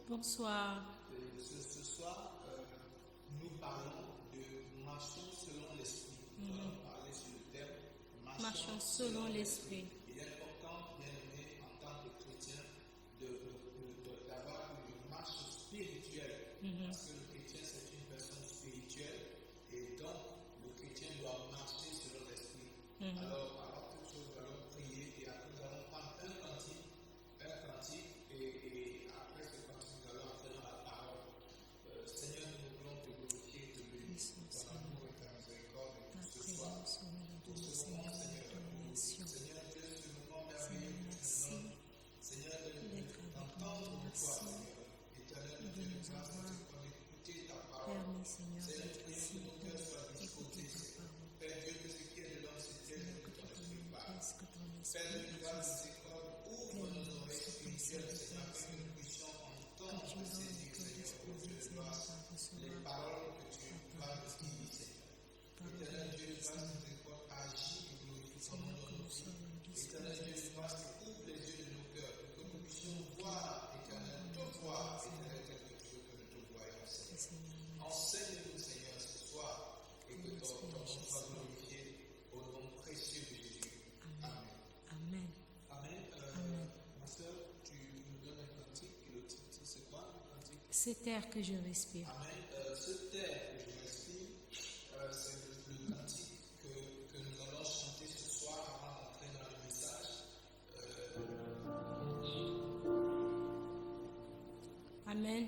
Bonsoir. Ce soir, nous parlons de marchons selon l'esprit. Nous allons parler sur le thème Marchons selon l'esprit. Il est important, bien aimé, en tant que chrétien, d'avoir une marche spirituelle. Parce que le chrétien, c'est une personne spirituelle. Et donc, le chrétien doit marcher selon l'esprit. Alors, avant toute chose, nous allons prier et après, nous allons prendre un cantique. Et après ce cantique, nous allons entrer dans la parole. Seigneur, nous voulons te glorifier et te bénir par l'amour et ta miséricorde et tout ce soir. Pour ce moment, Seigneur Dieu, ce moment merveilleux que tu nous donnes. Seigneur, d'entendre de toi, Seigneur. Éternel Dieu, de grâce, d'écouter ta parole. Seigneur, je prie que nos cœurs soient disposés. Père Dieu, que ce qui est de l'homme, c'est Dieu que ton esprit parle. Père de grâce, miséricorde, ouvre nos oreilles spirituelles, Seigneur, afin que nous puissions entendre et saisir, Seigneur, au Dieu de grâce, les paroles que tu vas nous dire, Seigneur. Éternel Dieu de grâce, miséricorde, agis et glorifie ton nom dans nos vies. Éternel Dieu de grâce, ouvre les yeux de nos cœurs, pour que nous puissions voir, Éternel, te voir, Éternel, tel que tu veux que nous te voyions, Seigneur. Enseigne-nous, Seigneur, ce soir, et que ton nom soit glorifié au nom précieux de Jésus. Amen. Amen. Amen. Ma soeur, tu nous donnes un cantique, et le titre, c'est quoi le cantique? C'est air que je respire. Amen. Ce terre que je respire, c'est le cantique que nous allons chanter ce soir avant d'entrer dans le message. Amen.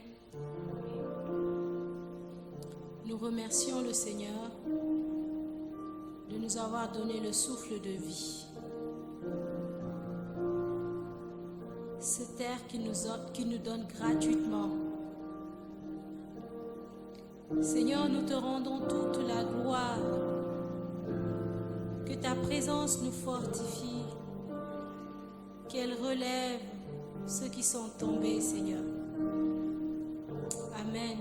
Nous remercions le Seigneur de nous avoir donné le souffle de vie. Cette air qui nous donne gratuitement. Seigneur, nous te rendons toute la gloire. Que ta présence nous fortifie. Qu'elle relève ceux qui sont tombés, Seigneur. Amen.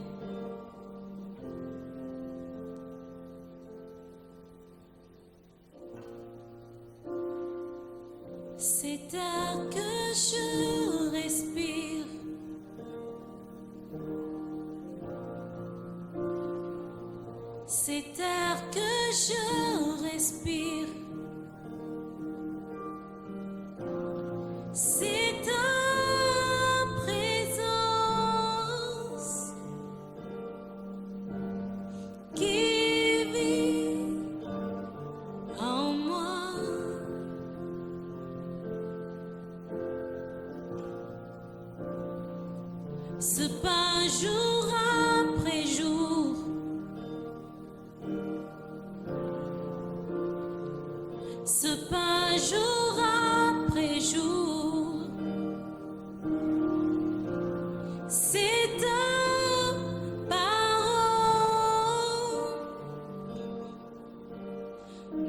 C'est air que je respire. C'est air que je respire. C'est ta présence qui vit en moi. Ce pain jour après jour. Ce pain jour après jour. C'est ta parole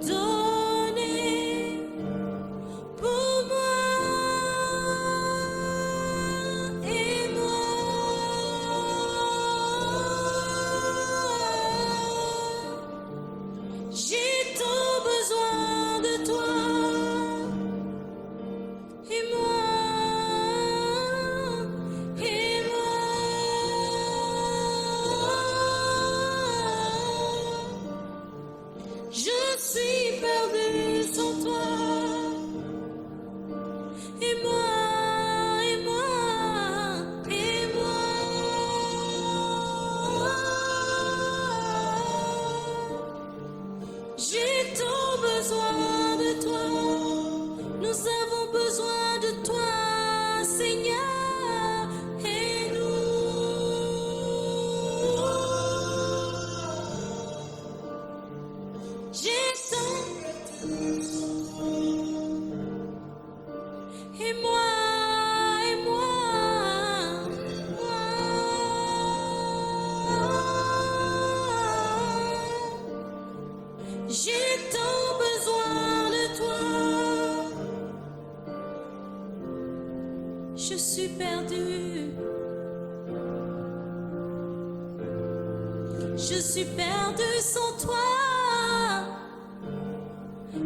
donnée pour moi et moi. J'ai tant besoin de toi et moi. Je suis perdu sans toi. Et moi, et moi, et moi. J'ai tant besoin de toi. Nous avons besoin de toi, Seigneur, et nous. J'ai tant et moi, et moi, j'ai tant besoin de toi. Je suis perdue. Je suis perdue sans toi.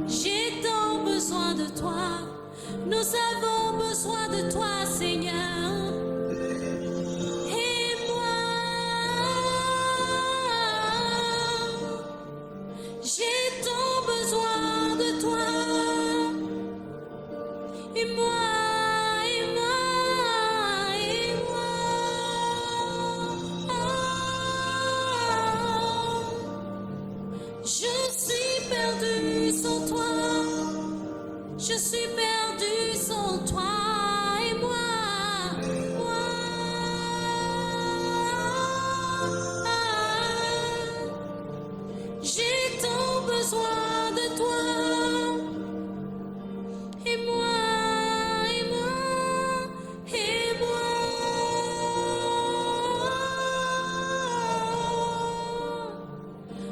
J'ai tant besoin de toi. Nous avons besoin de toi, Seigneur. besoin de toi. Et moi, et moi, et moi.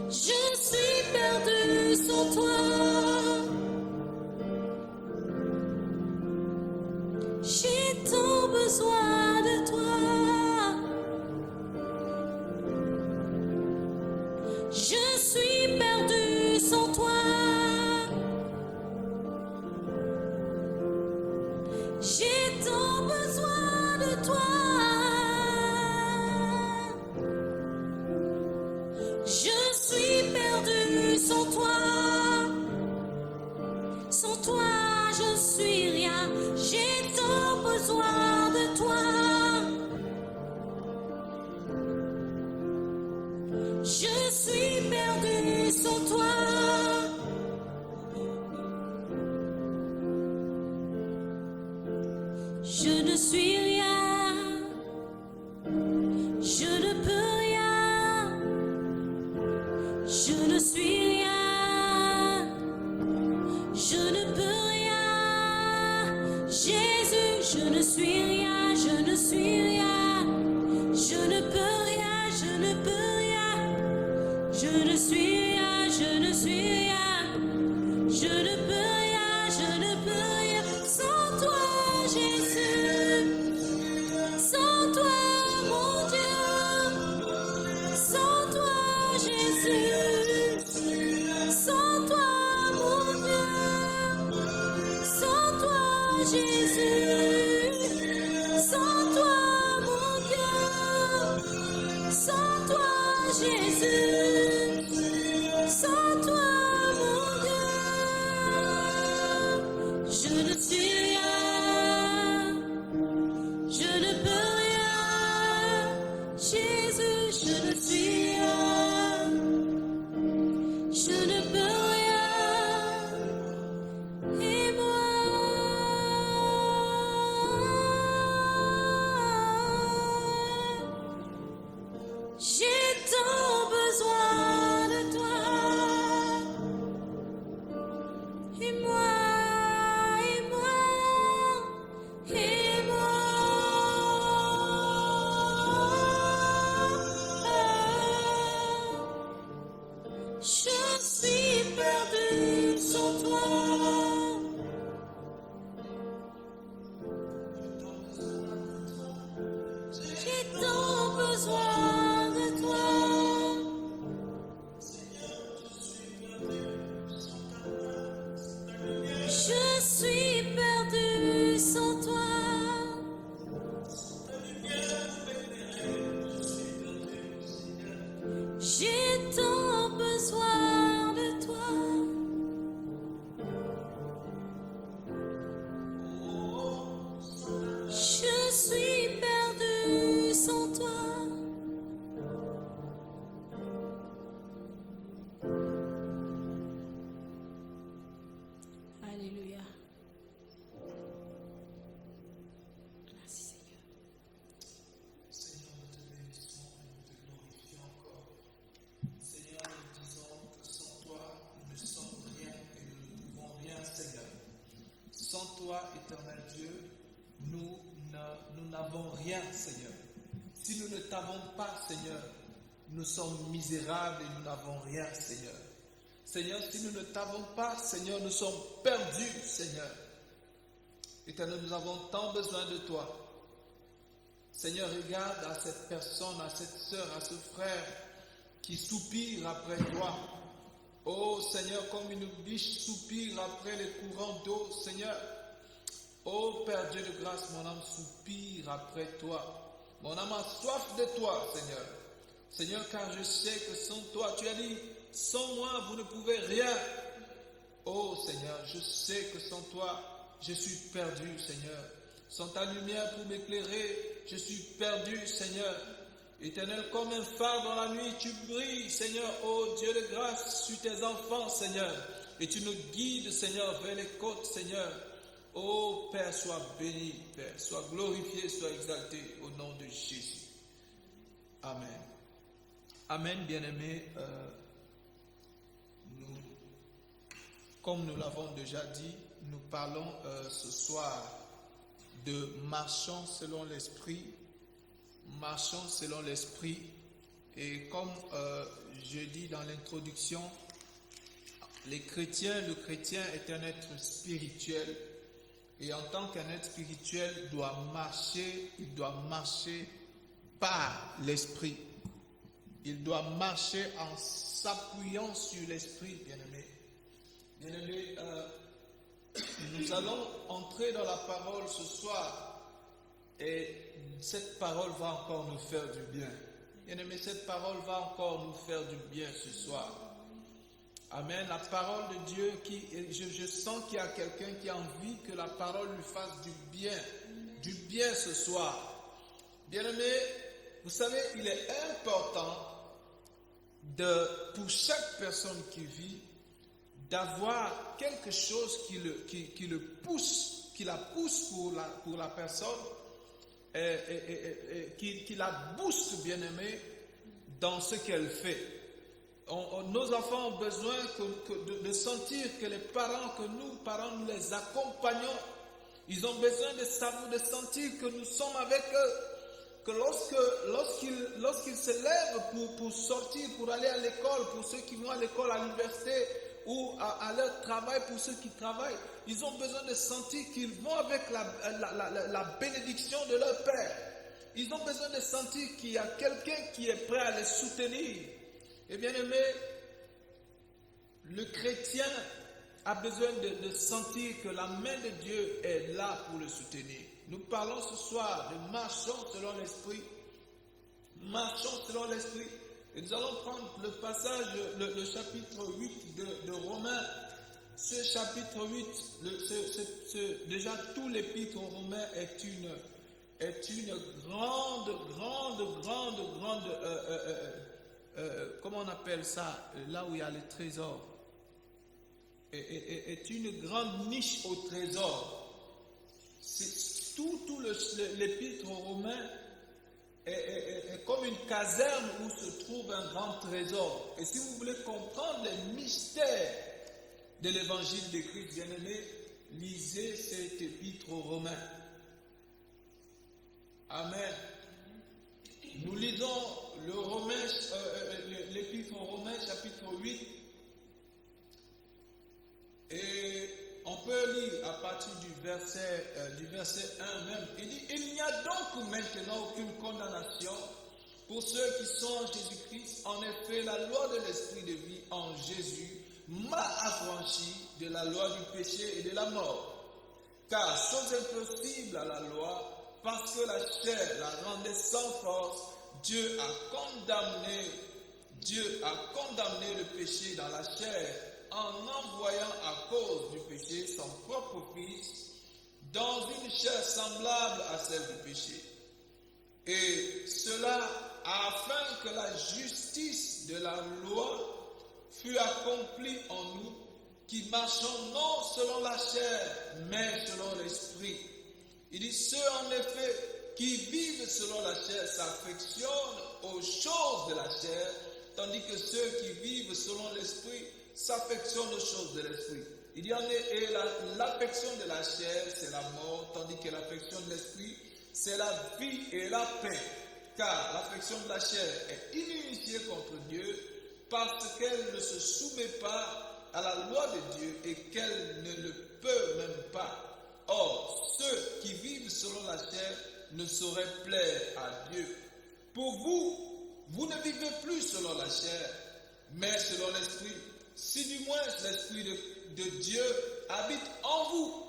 Je suis perdue sans toi. J'ai tant besoin de toi. Je suis perdue sans toi. J'ai tant besoin de toi. Je suis perdue sans toi. Sans toi, je suis rien. J'ai tant besoin de toi. Je suis perdue sans toi. Je ne suis rien. Je ne peux rien. Je ne suis rien. Je ne peux rien. Jésus, je ne suis rien. Je ne suis rien. Je ne peux rien. Je ne peux rien. Je ne suis rien. Je ne suis rien. Je ne peux rien. Je ne peux rien. Sans toi, Jésus. Sans toi, mon Dieu. Sans toi, Jésus. Sans toi, mon Dieu. Sans toi, Jésus. Sans toi, mon Dieu. Sans toi, Jésus. Sans toi, mon Dieu. Je ne suis rien. Je ne peux rien. Jésus, je ne suis rien. Je ne peux rien. Et moi, j'ai tant besoin de toi. Et moi, et moi, et moi. Je suis perdue sans toi. J'ai tant besoin de toi. Je suis perdue sans toi. J'ai tant besoin de toi. Je suis perdue sans toi. Alléluia. Merci Seigneur. Seigneur, nous te bénissons et nous te glorifions encore. Seigneur, nous disons que sans toi, nous ne sommes rien et nous ne pouvons rien, Seigneur. Sans toi, éternel Dieu, nous n'avons rien, Seigneur. Si nous ne t'avons pas, Seigneur, nous sommes misérables et nous n'avons rien, Seigneur. Seigneur, si nous ne t'avons pas, Seigneur, nous sommes perdus, Seigneur. Éternel, nous avons tant besoin de toi. Seigneur, regarde à cette personne, à cette sœur, à ce frère qui soupire après toi. Oh Seigneur, comme une biche soupire après les courants d'eau, Seigneur. Oh Père Dieu de grâce, mon âme soupire après toi. Mon âme a soif de toi, Seigneur. Seigneur, car je sais que sans toi, tu as dit, sans moi, vous ne pouvez rien. Oh Seigneur, je sais que sans toi, je suis perdu, Seigneur. Sans ta lumière pour m'éclairer, je suis perdu, Seigneur. Éternel, comme un phare dans la nuit, tu brilles, Seigneur, oh Dieu de grâce, sur tes enfants, Seigneur. Et tu nous guides, Seigneur, vers les côtes, Seigneur. Oh Père, sois béni, Père, sois glorifié, sois exalté au nom de Jésus. Amen. Amen, bien-aimés. Nous comme nous l'avons déjà dit, nous parlons ce soir de marchons selon l'esprit. Marchons selon l'esprit. Et comme je dis dans l'introduction, le chrétien est un être spirituel. Et en tant qu'un être spirituel, il doit marcher par l'esprit. Il doit marcher en s'appuyant sur l'esprit, bien-aimé. Bien-aimé, nous allons entrer dans la parole ce soir et cette parole va encore nous faire du bien. Bien-aimé, cette parole va encore nous faire du bien ce soir. Amen. La parole de Dieu, je sens qu'il y a quelqu'un qui a envie que la parole lui fasse du bien ce soir. Bien-aimé, vous savez, il est important pour chaque personne qui vit, d'avoir quelque chose qui la pousse pour la personne, qui la booste, bien-aimé, dans ce qu'elle fait. Nos enfants ont besoin de sentir que les parents, nous les accompagnons. Ils ont besoin de sentir que nous sommes avec eux. Que lorsqu'ils se lèvent pour sortir, pour aller à l'école, pour ceux qui vont à l'école, à l'université ou à leur travail, pour ceux qui travaillent, ils ont besoin de sentir qu'ils vont avec la bénédiction de leur Père. Ils ont besoin de sentir qu'il y a quelqu'un qui est prêt à les soutenir. Et bien aimé, le chrétien a besoin de sentir que la main de Dieu est là pour le soutenir. Nous parlons ce soir de marchons selon l'esprit. Marchons selon l'esprit. Et nous allons prendre le passage, le chapitre 8 de Romains. Ce chapitre 8, déjà tout l'épître aux Romains est une grande, comment on appelle ça, là où il y a les trésors, est une grande niche au trésor. Tout l'épître aux Romains est comme une caserne où se trouve un grand trésor. Et si vous voulez comprendre les mystères de l'évangile de Christ, bien-aimé, lisez cet épître aux Romains. Amen. Nous lisons l'épître aux Romains, chapitre 8. Et on peut lire à partir du verset 1 même. Il dit, il n'y a donc maintenant aucune condamnation pour ceux qui sont en Jésus-Christ. En effet, la loi de l'esprit de vie en Jésus m'a affranchi de la loi du péché et de la mort. Car, chose impossible à la loi, parce que la chair la rendait sans force, Dieu a condamné le péché dans la chair en envoyant à cause du péché son propre Fils dans une chair semblable à celle du péché. Et cela afin que la justice de la loi fût accomplie en nous qui marchons non selon la chair mais selon l'esprit. Il dit, ceux en effet qui vivent selon la chair s'affectionnent aux choses de la chair, tandis que ceux qui vivent selon l'esprit s'affectionnent aux choses de l'esprit. Il y en est, et l'affection de la chair, c'est la mort, tandis que l'affection de l'esprit, c'est la vie et la paix. Car l'affection de la chair est inimitié contre Dieu, parce qu'elle ne se soumet pas à la loi de Dieu et qu'elle ne le peut même pas. Or, ceux qui vivent selon la chair ne sauraient plaire à Dieu. Pour vous, vous ne vivez plus selon la chair, mais selon l'esprit. Si du moins l'esprit de Dieu habite en vous.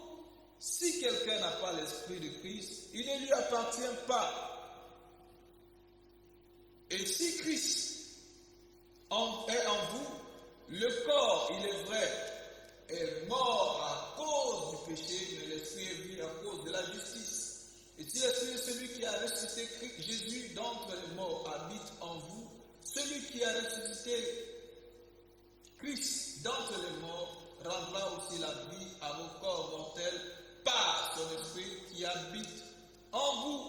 Si quelqu'un n'a pas l'esprit de Christ, il ne lui appartient pas. Et si Christ est en vous, le corps, il est vrai, est mort à cause du péché, mais l'esprit est vivant à cause de la justice. Et si l'esprit de celui qui a ressuscité Jésus d'entre les morts habite en vous, celui qui a ressuscité Christ d'entre les morts rendra aussi la vie à vos corps mortels par son esprit qui habite en vous.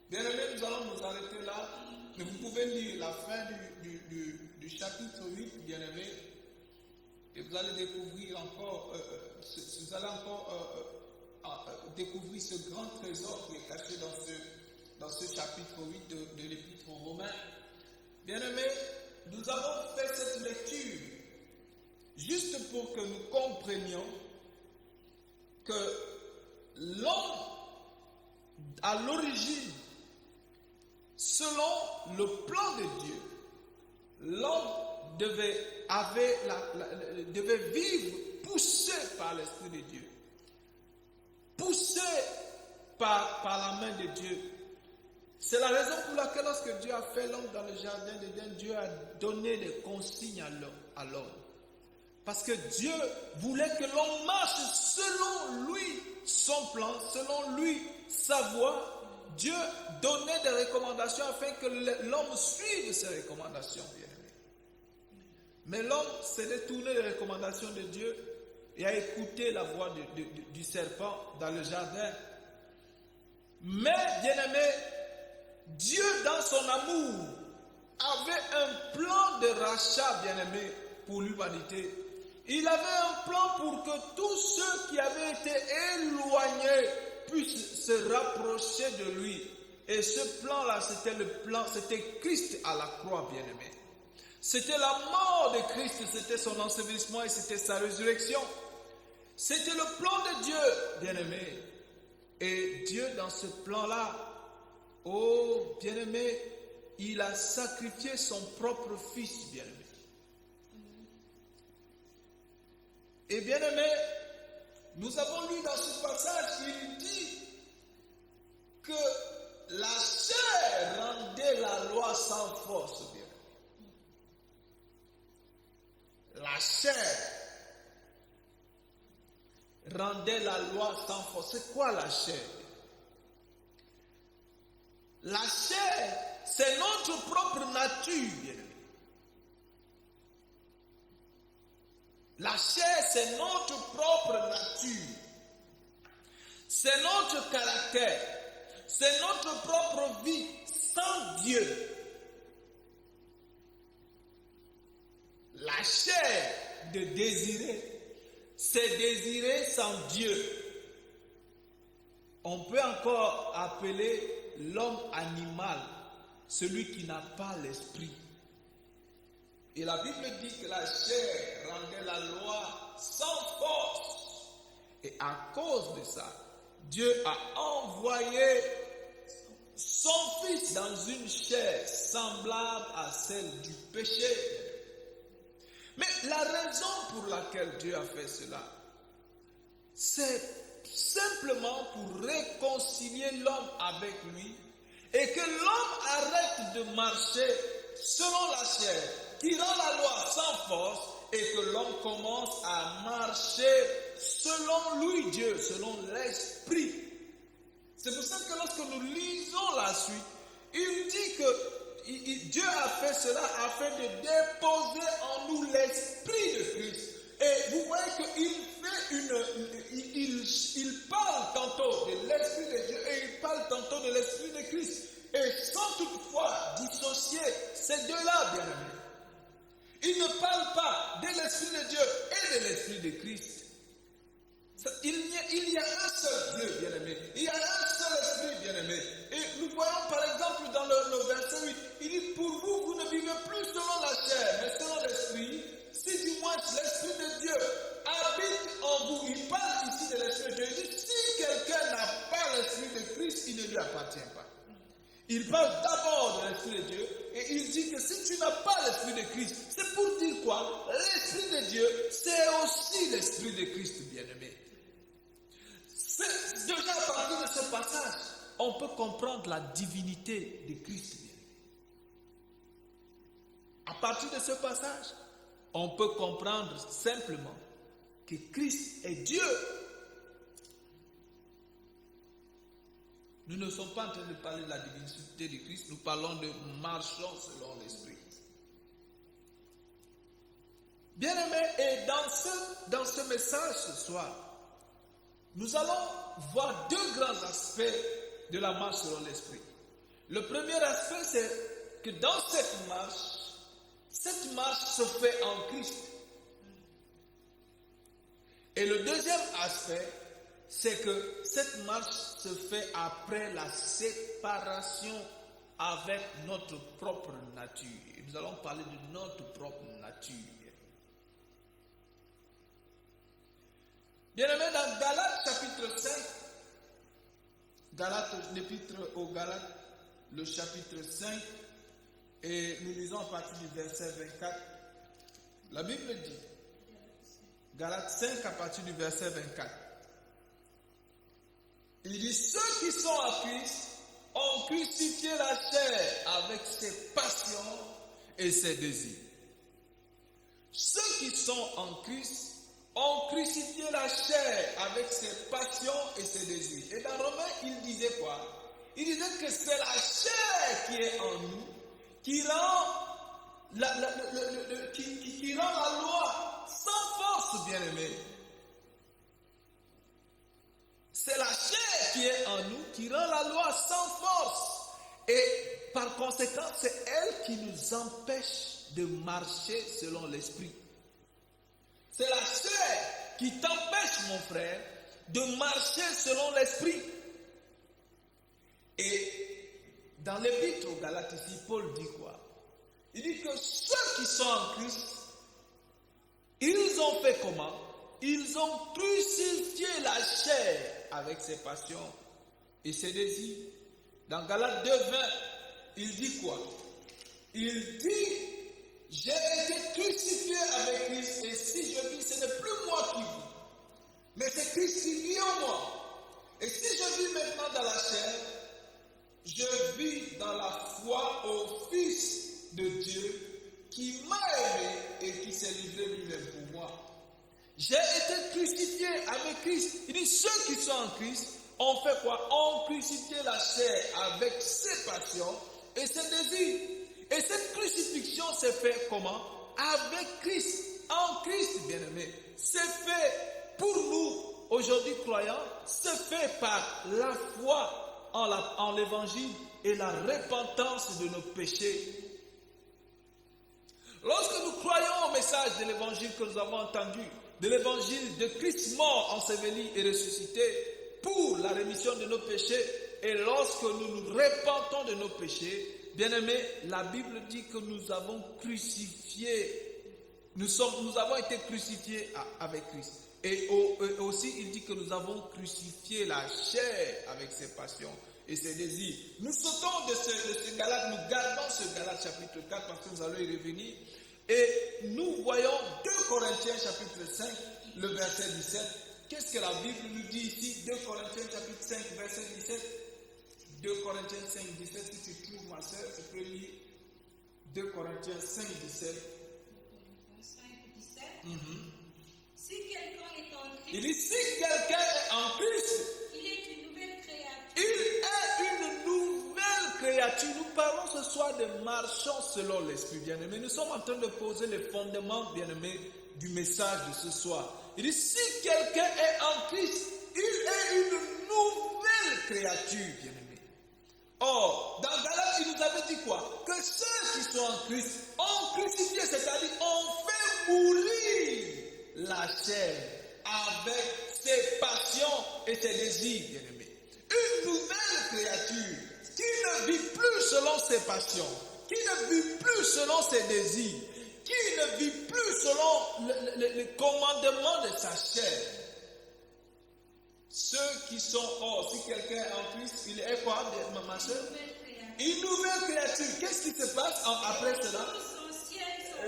Bien aimé, nous allons nous arrêter là, mais vous pouvez lire la fin du chapitre 8, bien aimé, et vous allez découvrir encore, découvrir ce grand trésor qui est caché dans ce chapitre 8 de l'Épître aux Romains. Bien-aimés, nous avons fait cette lecture juste pour que nous comprenions que l'homme, à l'origine, selon le plan de Dieu, l'homme devait vivre poussé par l'Esprit de Dieu, poussé par la main de Dieu. C'est la raison pour laquelle lorsque Dieu a fait l'homme dans le jardin d'Éden, Dieu a donné des consignes à l'homme. Parce que Dieu voulait que l'homme marche selon lui, son plan, selon lui, sa voie. Dieu donnait des recommandations afin que l'homme suive ces recommandations, bien-aimés. Mais l'homme s'est détourné des recommandations de Dieu et a écouté la voix du serpent dans le jardin. Mais, bien-aimés, Dieu, dans son amour, avait un plan de rachat, bien-aimés, pour l'humanité. Il avait un plan pour que tous ceux qui avaient été éloignés puissent se rapprocher de lui. Et ce plan-là, c'était Christ à la croix, bien-aimé. C'était la mort de Christ, c'était son ensevelissement et c'était sa résurrection. C'était le plan de Dieu, bien-aimé. Et Dieu, dans ce plan-là, oh, bien-aimé, il a sacrifié son propre fils, bien-aimé. Et bien-aimé, nous avons lu dans ce passage, il dit que la chair rendait la loi sans force, bien. La chair rendait la loi sans force. C'est quoi la chair? La chair, c'est notre propre nature, bien. La chair, c'est notre propre nature. C'est notre caractère. C'est notre propre vie sans Dieu. La chair de désirer, c'est désirer sans Dieu. On peut encore appeler l'homme animal, celui qui n'a pas l'esprit. Et la Bible dit que la chair rendait la loi sans force. Et à cause de ça, Dieu a envoyé son Fils dans une chair semblable à celle du péché. Mais la raison pour laquelle Dieu a fait cela, c'est simplement pour réconcilier l'homme avec lui et que l'homme arrête de marcher selon la chair, qui rend la loi sans force, et que l'homme commence à marcher selon lui, Dieu, selon l'esprit. C'est pour ça que lorsque nous lisons la suite, il dit que Dieu a fait cela afin de déposer en nous l'esprit de Christ. Et vous voyez qu'il parle tantôt de l'esprit de Dieu et il parle tantôt de l'esprit de Christ. Et sans toutefois dissocier ces deux-là, bien-aimés. Il ne parle pas de l'Esprit de Dieu et de l'Esprit de Christ. Il y a un seul Dieu, bien-aimé. Il y a un seul Esprit, bien-aimé. Et nous voyons par exemple dans le verset 8, il dit, pour vous, vous ne vivez plus selon la chair, mais selon l'Esprit. Si du moins l'Esprit de Dieu habite en vous, il parle ici de l'Esprit de Dieu. Il dit, si quelqu'un n'a pas l'Esprit de Christ, il ne lui appartient pas. Il parle d'abord de l'Esprit de Dieu et il dit que si tu n'as pas l'Esprit de Christ, c'est pour dire quoi? L'Esprit de Dieu, c'est aussi l'Esprit de Christ, bien-aimé. Déjà à partir de ce passage, on peut comprendre la divinité de Christ, bien-aimé. À partir de ce passage, on peut comprendre simplement que Christ est Dieu. Nous ne sommes pas en train de parler de la divinité de Christ, nous parlons de marchons selon l'Esprit. Bien-aimés, et dans ce message ce soir, nous allons voir deux grands aspects de la marche selon l'Esprit. Le premier aspect, c'est que dans cette marche se fait en Christ. Et le deuxième aspect, c'est que cette marche se fait après la séparation avec notre propre nature. Et nous allons parler de notre propre nature. Bien-aimés, dans Galates chapitre 5, l'épître aux Galates, le chapitre 5, et nous lisons à partir du verset 24, la Bible dit, Galates 5 à partir du verset 24, il dit, ceux qui sont à Christ ont crucifié la chair avec ses passions et ses désirs. Ceux qui sont en Christ ont crucifié la chair avec ses passions et ses désirs. Et dans Romains, il disait quoi? Il disait que c'est la chair qui est en nous qui rend la loi sans force, bien-aimé. C'est la chair qui est en nous qui rend la loi sans force. Et par conséquent, c'est elle qui nous empêche de marcher selon l'esprit. C'est la chair qui t'empêche, mon frère, de marcher selon l'esprit. Et dans l'épître aux Galates ici, Paul dit quoi? Il dit que ceux qui sont en Christ, ils ont fait comment? Ils ont crucifié la chair avec ses passions et ses désirs. Dans Galates 2:20, il dit quoi? Il dit, j'ai été crucifié avec Christ et si je vis, ce n'est plus moi qui vis, mais c'est Christ qui vit en moi. Et si je vis maintenant dans la chair, je vis dans la foi au Fils de Dieu qui m'a aimé et qui s'est livré lui-même pour moi. J'ai été crucifié avec Christ. Il dit, ceux qui sont en Christ ont fait quoi? Ont crucifié la chair avec ses passions et ses désirs. Et cette crucifixion s'est faite comment? Avec Christ. En Christ, bien-aimé. C'est fait pour nous, aujourd'hui croyants, c'est fait par la foi en l'évangile et la repentance de nos péchés. Lorsque nous croyons au message de l'évangile que nous avons entendu, de l'évangile de Christ mort, enseveli et ressuscité pour la rémission de nos péchés, et lorsque nous nous repentons de nos péchés, bien-aimés, la Bible dit que nous avons crucifié, nous avons été crucifiés avec Christ. Et aussi, il dit que nous avons crucifié la chair avec ses passions et ses désirs. Nous sautons de ce Galate, nous gardons ce Galate chapitre 4 parce que nous allons y revenir. Et nous voyons 2 Corinthiens chapitre 5, le verset 17. Qu'est-ce que la Bible nous dit ici? 2 Corinthiens chapitre 5, verset 17. 2 Corinthiens 5, 17. Si tu trouves, ma soeur, tu peux lire 2 Corinthiens 5, 17. 5, 17. Si quelqu'un est en Christ, Il dit, si quelqu'un est en Christ, il est une nouvelle créature. il est une nouvelle créature. Nous parlons ce soir de marchons selon l'Esprit, bien-aimé. Nous sommes en train de poser les fondements, bien-aimé, du message de ce soir. Il dit, si quelqu'un est en Christ, il est une nouvelle créature, bien-aimé. Or, dans Galates, il nous avait dit quoi? Que ceux qui sont en Christ ont crucifié, c'est-à-dire ont fait mourir la chair avec ses passions et ses désirs, bien-aimés. Une nouvelle créature qui ne vit plus selon ses passions, qui ne vit plus selon ses désirs, qui ne vit plus selon le commandement de sa chair. Ceux qui sont hors, si quelqu'un est en Christ, il est quoi, ma soeur? Une nouvelle créature. Qu'est-ce qui se passe après cela?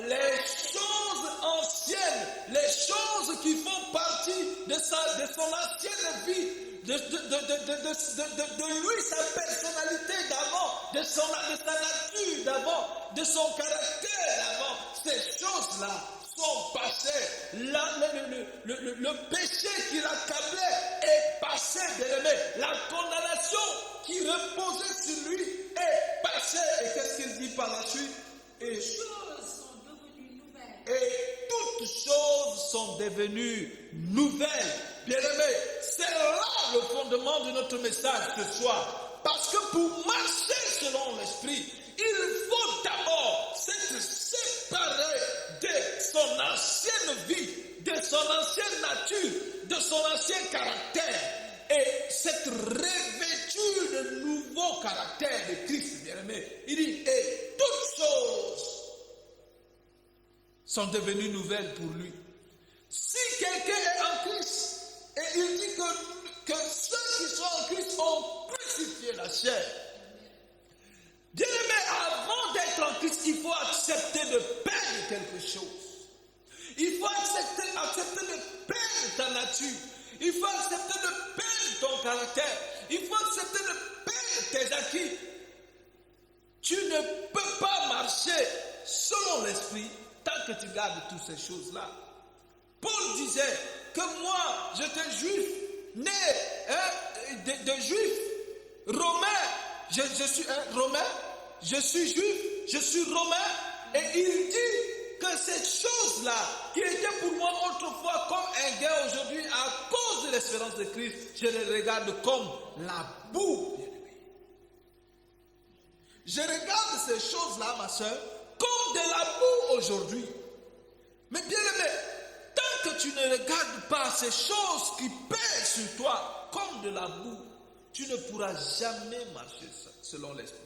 Les choses anciennes, les choses qui font partie de son ancienne vie, de lui, sa personnalité d'avant, de sa nature d'avant, de son caractère d'avant, ces choses-là sont passées. Le péché qui l'accablait est passé, bien-aimé. La condamnation qui reposait sur lui est passée. Et qu'est-ce qu'il dit par la suite? Les choses sont devenues nouvelles. Et toutes choses sont devenues nouvelles. Bien-aimés, c'est là le fondement de notre message ce soir. Parce que pour marcher selon l'Esprit, il faut d'abord s'être séparé de son ancienne vie, de son ancienne nature, de son ancien caractère, et s'être revêtu de nouveau caractère de Christ, bien-aimé. Il dit, et toutes choses sont devenues nouvelles pour lui. Si quelqu'un est en Christ, et il dit que ceux qui sont en Christ ont crucifié la chair. Bien-aimé, avant d'être en Christ, il faut accepter de perdre quelque chose. Il faut accepter de perdre ta nature. Il faut accepter de perdre ton caractère. Il faut accepter de perdre tes acquis. Tu ne peux pas marcher selon l'esprit tant que tu gardes toutes ces choses-là. Paul disait que moi, j'étais juif, né de juif, romain. Je suis un romain, je suis juif, je suis romain. Et il dit que ces choses-là, qui étaient pour moi autrefois comme un gain aujourd'hui, à cause de l'espérance de Christ, je les regarde comme la boue. Je regarde ces choses-là, ma soeur, comme de la boue aujourd'hui. Mais bien aimé, tant que tu ne regardes pas ces choses qui pèsent sur toi comme de la boue, tu ne pourras jamais marcher selon l'esprit.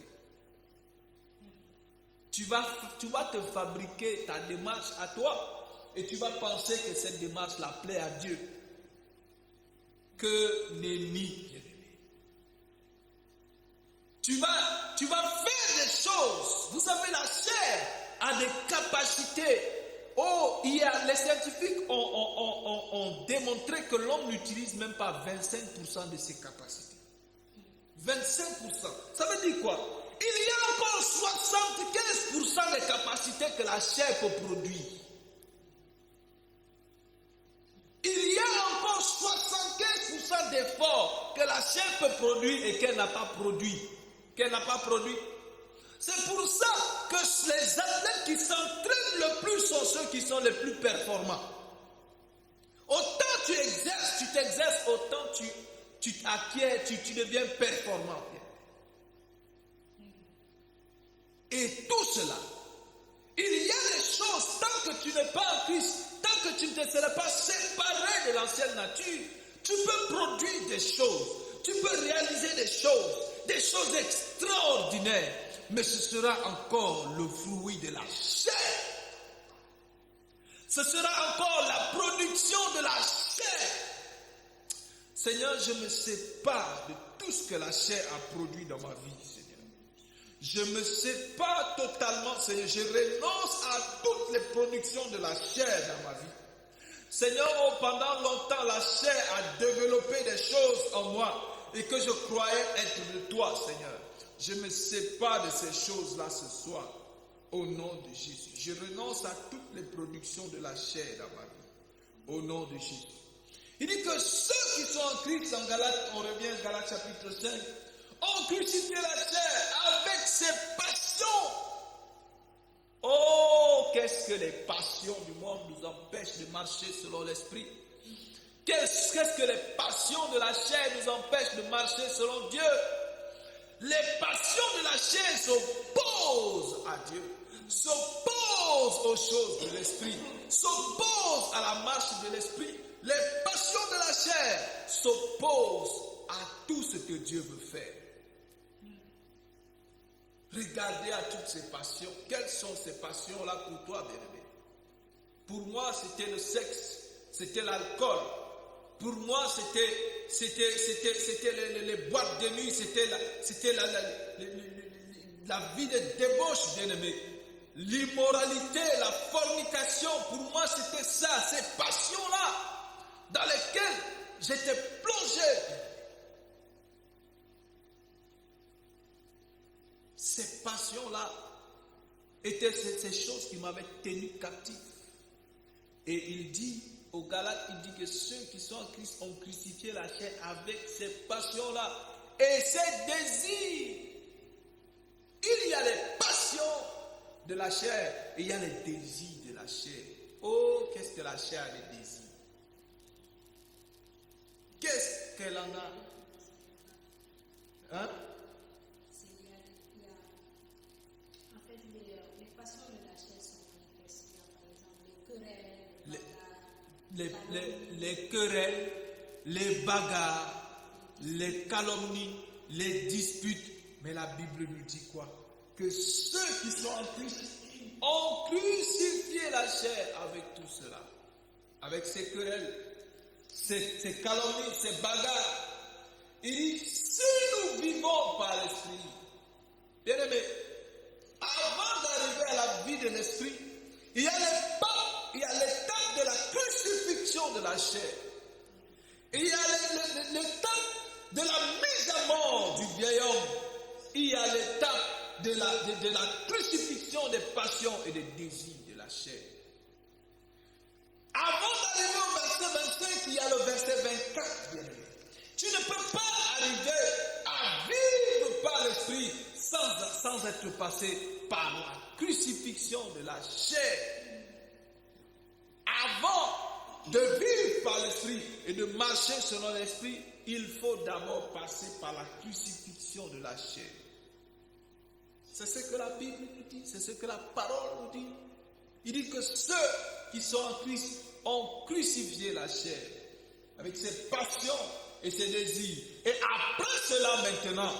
Tu vas te fabriquer ta démarche à toi et tu vas penser que cette démarche la plaît à Dieu. Que nenni, bien-aimé. Tu vas faire des choses. Vous savez, la chair a des capacités. Oh, les scientifiques ont démontré que l'homme n'utilise même pas 25% de ses capacités. 25%. Ça veut dire quoi? Il y a encore 75% des capacités que la chair peut produire. Il y a encore 75% d'efforts que la chair peut produire et qu'elle n'a pas produit. C'est pour ça que les athlètes qui s'entraînent le plus sont ceux qui sont les plus performants. Autant tu t'exerces, autant tu t'acquiers, tu deviens performant. Et tout cela, il y a des choses, tant que tu n'es pas en Christ, tant que tu ne te seras pas séparé de l'ancienne nature, tu peux produire des choses, tu peux réaliser des choses extraordinaires, mais ce sera encore le fruit de la chair. Ce sera encore la production de la chair. Seigneur, je me sépare de tout ce que la chair a produit dans ma vie, Seigneur. Je me sépare totalement, Seigneur. Je renonce à toutes les productions de la chair dans ma vie. Seigneur, pendant longtemps, la chair a développé des choses en moi et que je croyais être de toi, Seigneur. Je me sépare de ces choses-là ce soir, au nom de Jésus. Je renonce à toutes les productions de la chair dans ma vie, au nom de Jésus. Il dit que ceux qui sont en Christ, en Galates, on revient à Galates chapitre 5, ont crucifié la chair avec ses passions. Oh, qu'est-ce que les passions du monde nous empêchent de marcher selon l'esprit? Qu'est-ce que les passions de la chair nous empêchent de marcher selon Dieu? Les passions de la chair s'opposent à Dieu, s'opposent aux choses de l'esprit, s'opposent à la marche de l'esprit. Les passions de la chair s'opposent à tout ce que Dieu veut faire. Regardez à toutes ces passions. Quelles sont ces passions-là pour toi, bien-aimé? Pour moi, c'était le sexe, c'était l'alcool. Pour moi, c'était les boîtes de nuit, c'était la vie de débauche, bien-aimé. L'immoralité, la fornication, pour moi, c'était ça, ces passions-là, dans lesquelles j'étais plongé. Ces passions-là étaient ces choses qui m'avaient tenu captif. Et il dit aux Galates, il dit que ceux qui sont en Christ ont crucifié la chair avec ces passions-là et ces désirs. Il y a les passions de la chair et il y a les désirs de la chair. Oh, qu'est-ce que la chair a des désirs? Qu'est-ce qu'elle en a? Hein? En fait, les passions de la chair sont manifestées, par exemple, les querelles, les querelles, les bagarres, les calomnies, les disputes. Mais la Bible nous dit quoi? Que ceux qui sont en Christ ont crucifié la chair avec tout cela. Avec ces querelles, ces calomnies, ces bagarres. Il dit, si nous vivons par l'Esprit, bien aimé, avant d'arriver à la vie de l'Esprit, il y a l'étape de la crucifixion de la chair. Il y a l'étape de la mise à mort du vieil homme. Il y a l'étape de la crucifixion des passions et des désirs de la chair. Avant d'arriver au verset 25, il y a le verset 24, bien aimé. Tu ne peux pas arriver à vivre par l'Esprit sans être passé par la crucifixion de la chair. Avant de vivre par l'Esprit et de marcher selon l'Esprit, il faut d'abord passer par la crucifixion de la chair. C'est ce que la Bible nous dit, c'est ce que la parole nous dit. Il dit que ceux qui sont en Christ ont crucifié la chair avec ses passions et ses désirs. Et après cela maintenant,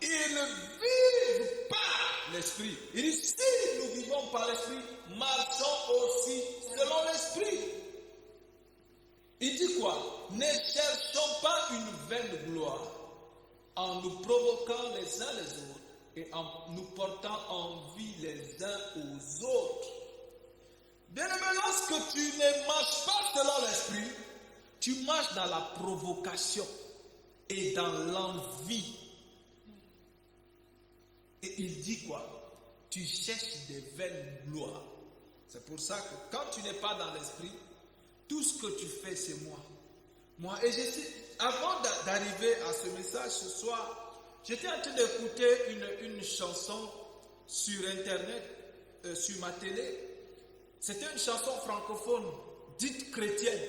ils ne vivent pas l'Esprit. Il dit, si nous vivons par l'Esprit, marchons aussi selon l'Esprit. Il dit quoi? Ne cherchons pas une vaine gloire en nous provoquant les uns les autres et en nous portant envie les uns aux autres. Bien-aimé, lorsque tu ne marches pas selon l'Esprit, tu marches dans la provocation et dans l'envie. Et il dit quoi? Tu cherches des vaines gloires. C'est pour ça que quand tu n'es pas dans l'Esprit, tout ce que tu fais, c'est moi. Moi. Et avant d'arriver à ce message ce soir, j'étais en train d'écouter une chanson sur Internet, sur ma télé. C'était une chanson francophone, dite chrétienne.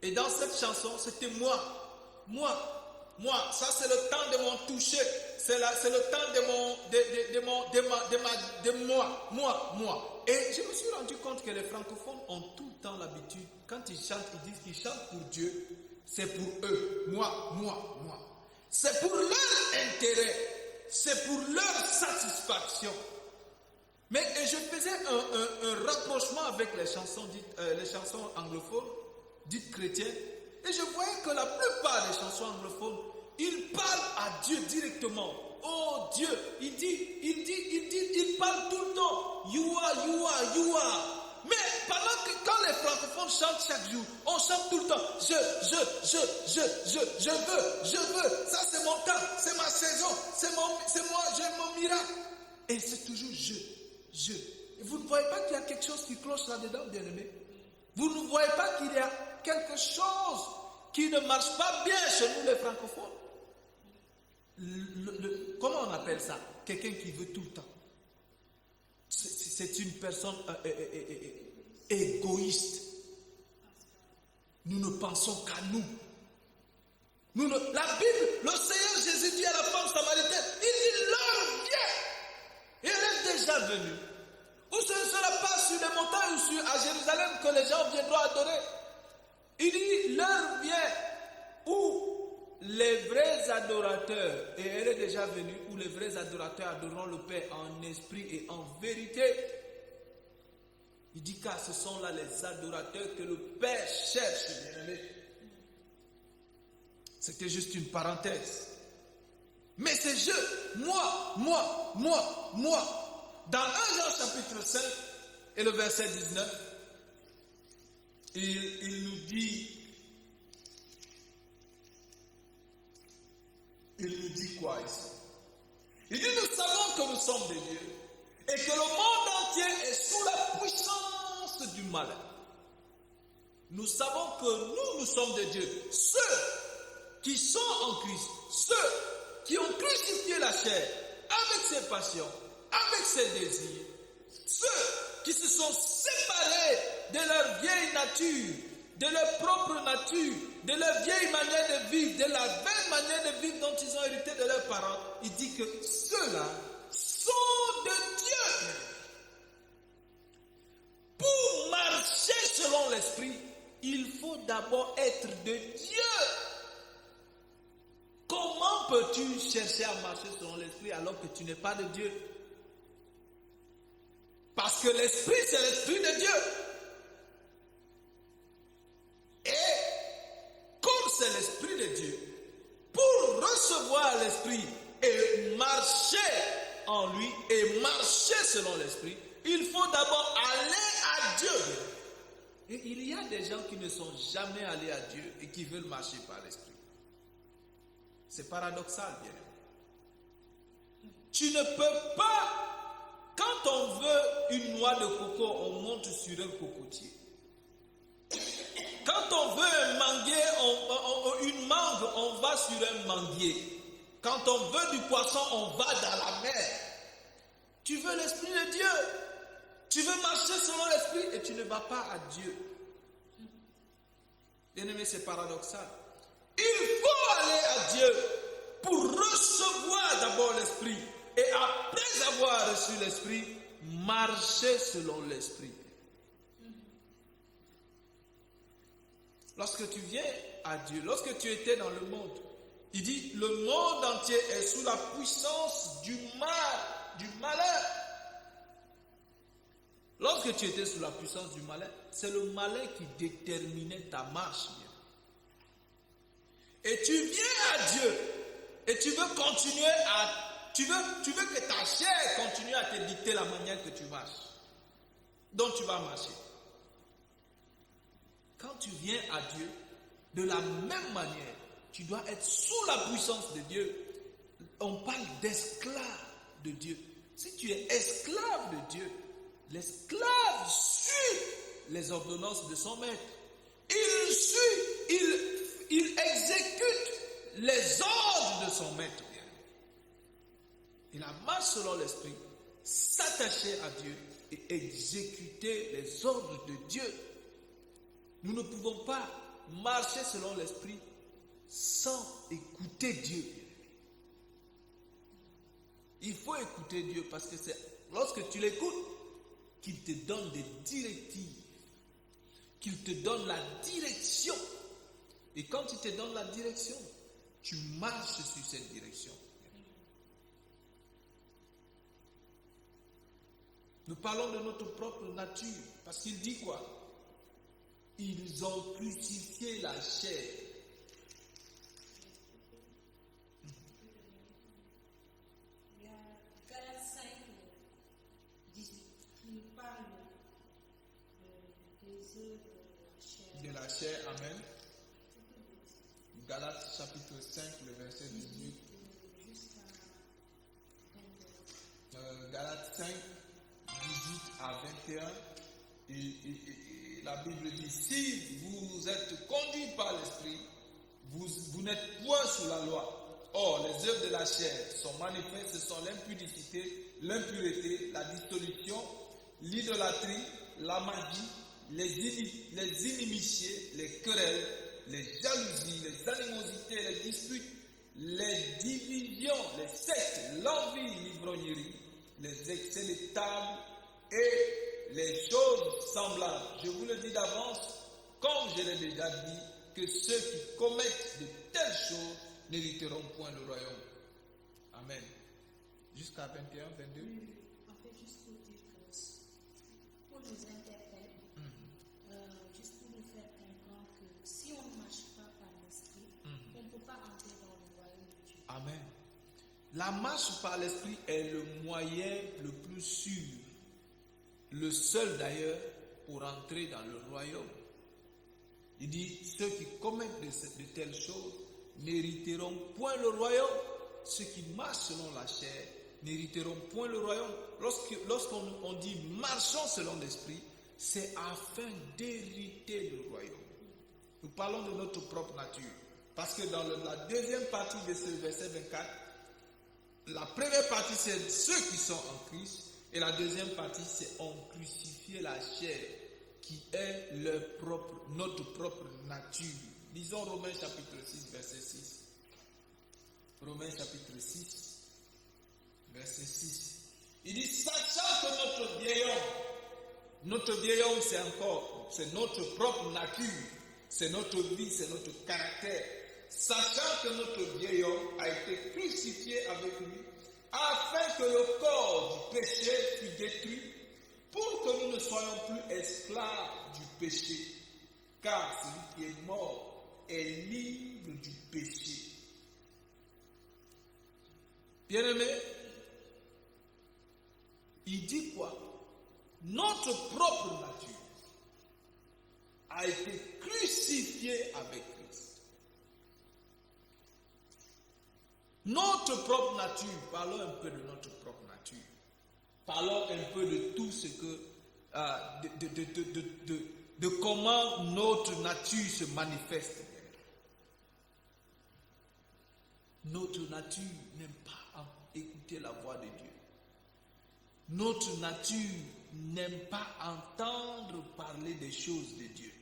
Et dans cette chanson, c'était moi. Ça c'est le temps de mon toucher. C'est le temps de moi. Et je me suis rendu compte que les francophones ont tout le temps l'habitude, quand ils chantent, ils disent qu'ils chantent pour Dieu. C'est pour eux. Moi. C'est pour leur intérêt. C'est pour leur satisfaction. Mais je faisais un rapprochement avec les chansons anglophones, dites chrétiennes, et je voyais que la plupart des chansons anglophones, ils parlent à Dieu directement. Oh Dieu, il parle tout le temps. You are. Mais quand les francophones chantent chaque jour, on chante tout le temps. Je veux. Ça c'est mon temps, c'est ma saison, c'est moi, j'ai mon miracle. Et c'est toujours je. Et vous ne voyez pas qu'il y a quelque chose qui cloche là-dedans, bien-aimé? Vous ne voyez pas qu'il y a quelque chose qui ne marche pas bien chez nous les francophones? Comment on appelle ça? Quelqu'un qui veut tout le temps. C'est une personne égoïste. Nous ne pensons qu'à nous. La Bible, le Seigneur Jésus dit à la femme samaritaine, il dit l'heure vient. Et elle est déjà venue. Ou ce ne sera pas sur les montagnes ou à Jérusalem que les gens viendront adorer. Il dit l'heure vient où les vrais adorateurs, et elle est déjà venue, où les vrais adorateurs adoreront le Père en esprit et en vérité. Il dit car ce sont là les adorateurs que le Père cherche, bien-aimé. C'était juste une parenthèse. Mais c'est moi. Dans 1 Jean chapitre 5 et le verset 19, il nous dit quoi ici? Il dit nous savons que nous sommes des dieux et que le monde entier est sous la puissance du malin. Nous savons que nous sommes des dieux. Ceux qui sont en Christ, ceux qui ont crucifié la chair avec ses passions, avec ses désirs, ceux qui se sont séparés de leur vieille nature, de leur propre nature, de leur vieille manière de vivre, de la belle manière de vivre dont ils ont hérité de leurs parents, il dit que ceux-là sont de Dieu. Pour marcher selon l'esprit, il faut d'abord être de Dieu. Comment peux-tu chercher à marcher selon l'esprit alors que tu n'es pas de Dieu? Parce que l'esprit, c'est l'esprit de Dieu. Et comme c'est l'esprit de Dieu, pour recevoir l'esprit et marcher en lui et marcher selon l'esprit, il faut d'abord aller à Dieu. Et il y a des gens qui ne sont jamais allés à Dieu et qui veulent marcher par l'esprit. C'est paradoxal, bien aimé. Tu ne peux pas, quand on veut une noix de coco, on monte sur un cocotier. Quand on veut un manguier, une mangue, on va sur un manguier. Quand on veut du poisson, on va dans la mer. Tu veux l'esprit de Dieu. Tu veux marcher selon l'esprit et tu ne vas pas à Dieu. Bien aimé, c'est paradoxal. Il faut aller à Dieu pour recevoir d'abord l'esprit. Et après avoir reçu l'esprit, marcher selon l'esprit. Lorsque tu viens à Dieu, lorsque tu étais dans le monde, il dit, le monde entier est sous la puissance du mal, du malheur. Lorsque tu étais sous la puissance du malin, c'est le malin qui déterminait ta marche. Et tu viens à Dieu et tu veux continuer tu veux que ta chair continue à te dicter la manière que tu marches, dont tu vas marcher. Quand tu viens à Dieu, de la même manière, tu dois être sous la puissance de Dieu. On parle d'esclave de Dieu. Si tu es esclave de Dieu, l'esclave suit les ordonnances de son maître. Il exécute les ordres de son maître. Il a marché selon l'esprit, s'attacher à Dieu et exécuter les ordres de Dieu. Nous ne pouvons pas marcher selon l'esprit sans écouter Dieu. Il faut écouter Dieu parce que c'est lorsque tu l'écoutes qu'il te donne des directives, qu'il te donne la direction. Et quand il te donne la direction, tu marches sur cette direction. Nous parlons de notre propre nature, parce qu'il dit quoi? Ils ont crucifié la chair. Il y a Galates 5, 18, qui parle des œuvres de la chair. De la chair, amen. Galates chapitre 5, le verset 18. Jusqu'à 21. Galates 5, 18 à 21. Et la Bible dit, si vous êtes conduits par l'esprit, vous n'êtes point sous la loi. Or, les œuvres de la chair sont manifestes, ce sont l'impudicité, l'impureté, la dissolution, l'idolâtrie, la magie, les inimitiés, les querelles, les jalousies, les animosités, les disputes, les divisions, les sectes, l'envie, l'ivrognerie, les excès de table et les choses semblables. Je vous le dis d'avance, comme je l'ai déjà dit, que ceux qui commettent de telles choses n'hériteront point le royaume. Amen. Jusqu'à 21, 22. En fait, juste pour dire que Paul nous interpelle, juste pour nous faire comprendre que si on ne marche pas par l'esprit, on ne peut pas entrer dans le royaume de Dieu. Amen. La marche par l'esprit est le moyen le plus sûr, le seul d'ailleurs pour entrer dans le royaume. Il dit, ceux qui commettent de telles choses n'hériteront point le royaume. Ceux qui marchent selon la chair n'hériteront point le royaume. Lorsqu'on dit marchons selon l'esprit, c'est afin d'hériter le royaume. Nous parlons de notre propre nature. Parce que dans la deuxième partie de ce verset 24, la première partie c'est ceux qui sont en Christ. Et la deuxième partie c'est on crucifie la chair qui est notre propre nature. Lisons Romains chapitre 6, verset 6. Romains chapitre 6, verset 6. Il dit, sachant que notre vieil homme c'est encore c'est notre propre nature, c'est notre vie, c'est notre caractère. Sachant que notre vieil homme a été crucifié avec lui, afin que le corps du péché fût détruit, pour que nous ne soyons plus esclaves du péché. Car celui qui est mort est libre du péché. Bien-aimé, il dit quoi? Notre propre nature a été crucifiée avec Christ. Notre propre nature, parlons un peu de notre propre nature. Parlons un peu de tout ce que, de comment notre nature se manifeste. Notre nature n'aime pas écouter la voix de Dieu. Notre nature n'aime pas entendre parler des choses de Dieu.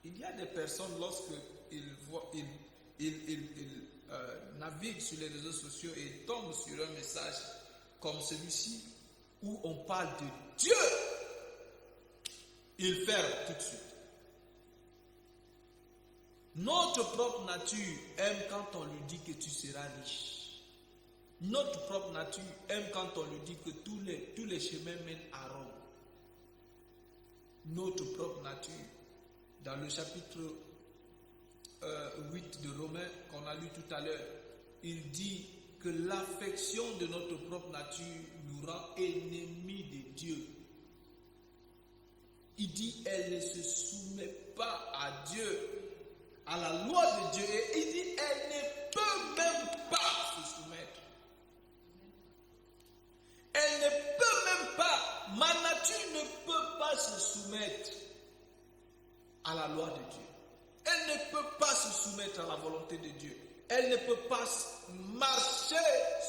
Il y a des personnes, lorsqu'ils naviguent sur les réseaux sociaux et tombent sur un message comme celui-ci, où on parle de Dieu, ils ferment tout de suite. Notre propre nature aime quand on lui dit que tu seras riche. Notre propre nature aime quand on lui dit que tous les chemins mènent à Rome. Notre propre nature, dans le chapitre 8 de Romains qu'on a lu tout à l'heure, il dit que l'affection de notre propre nature nous rend ennemis de Dieu. Il dit elle ne se soumet pas à Dieu, à la loi de Dieu, et il dit elle ne peut même pas se soumettre. Elle ne peut même pas, ma nature ne peut pas se soumettre à la loi de Dieu. Elle ne peut pas se soumettre à la volonté de Dieu. Elle ne peut pas marcher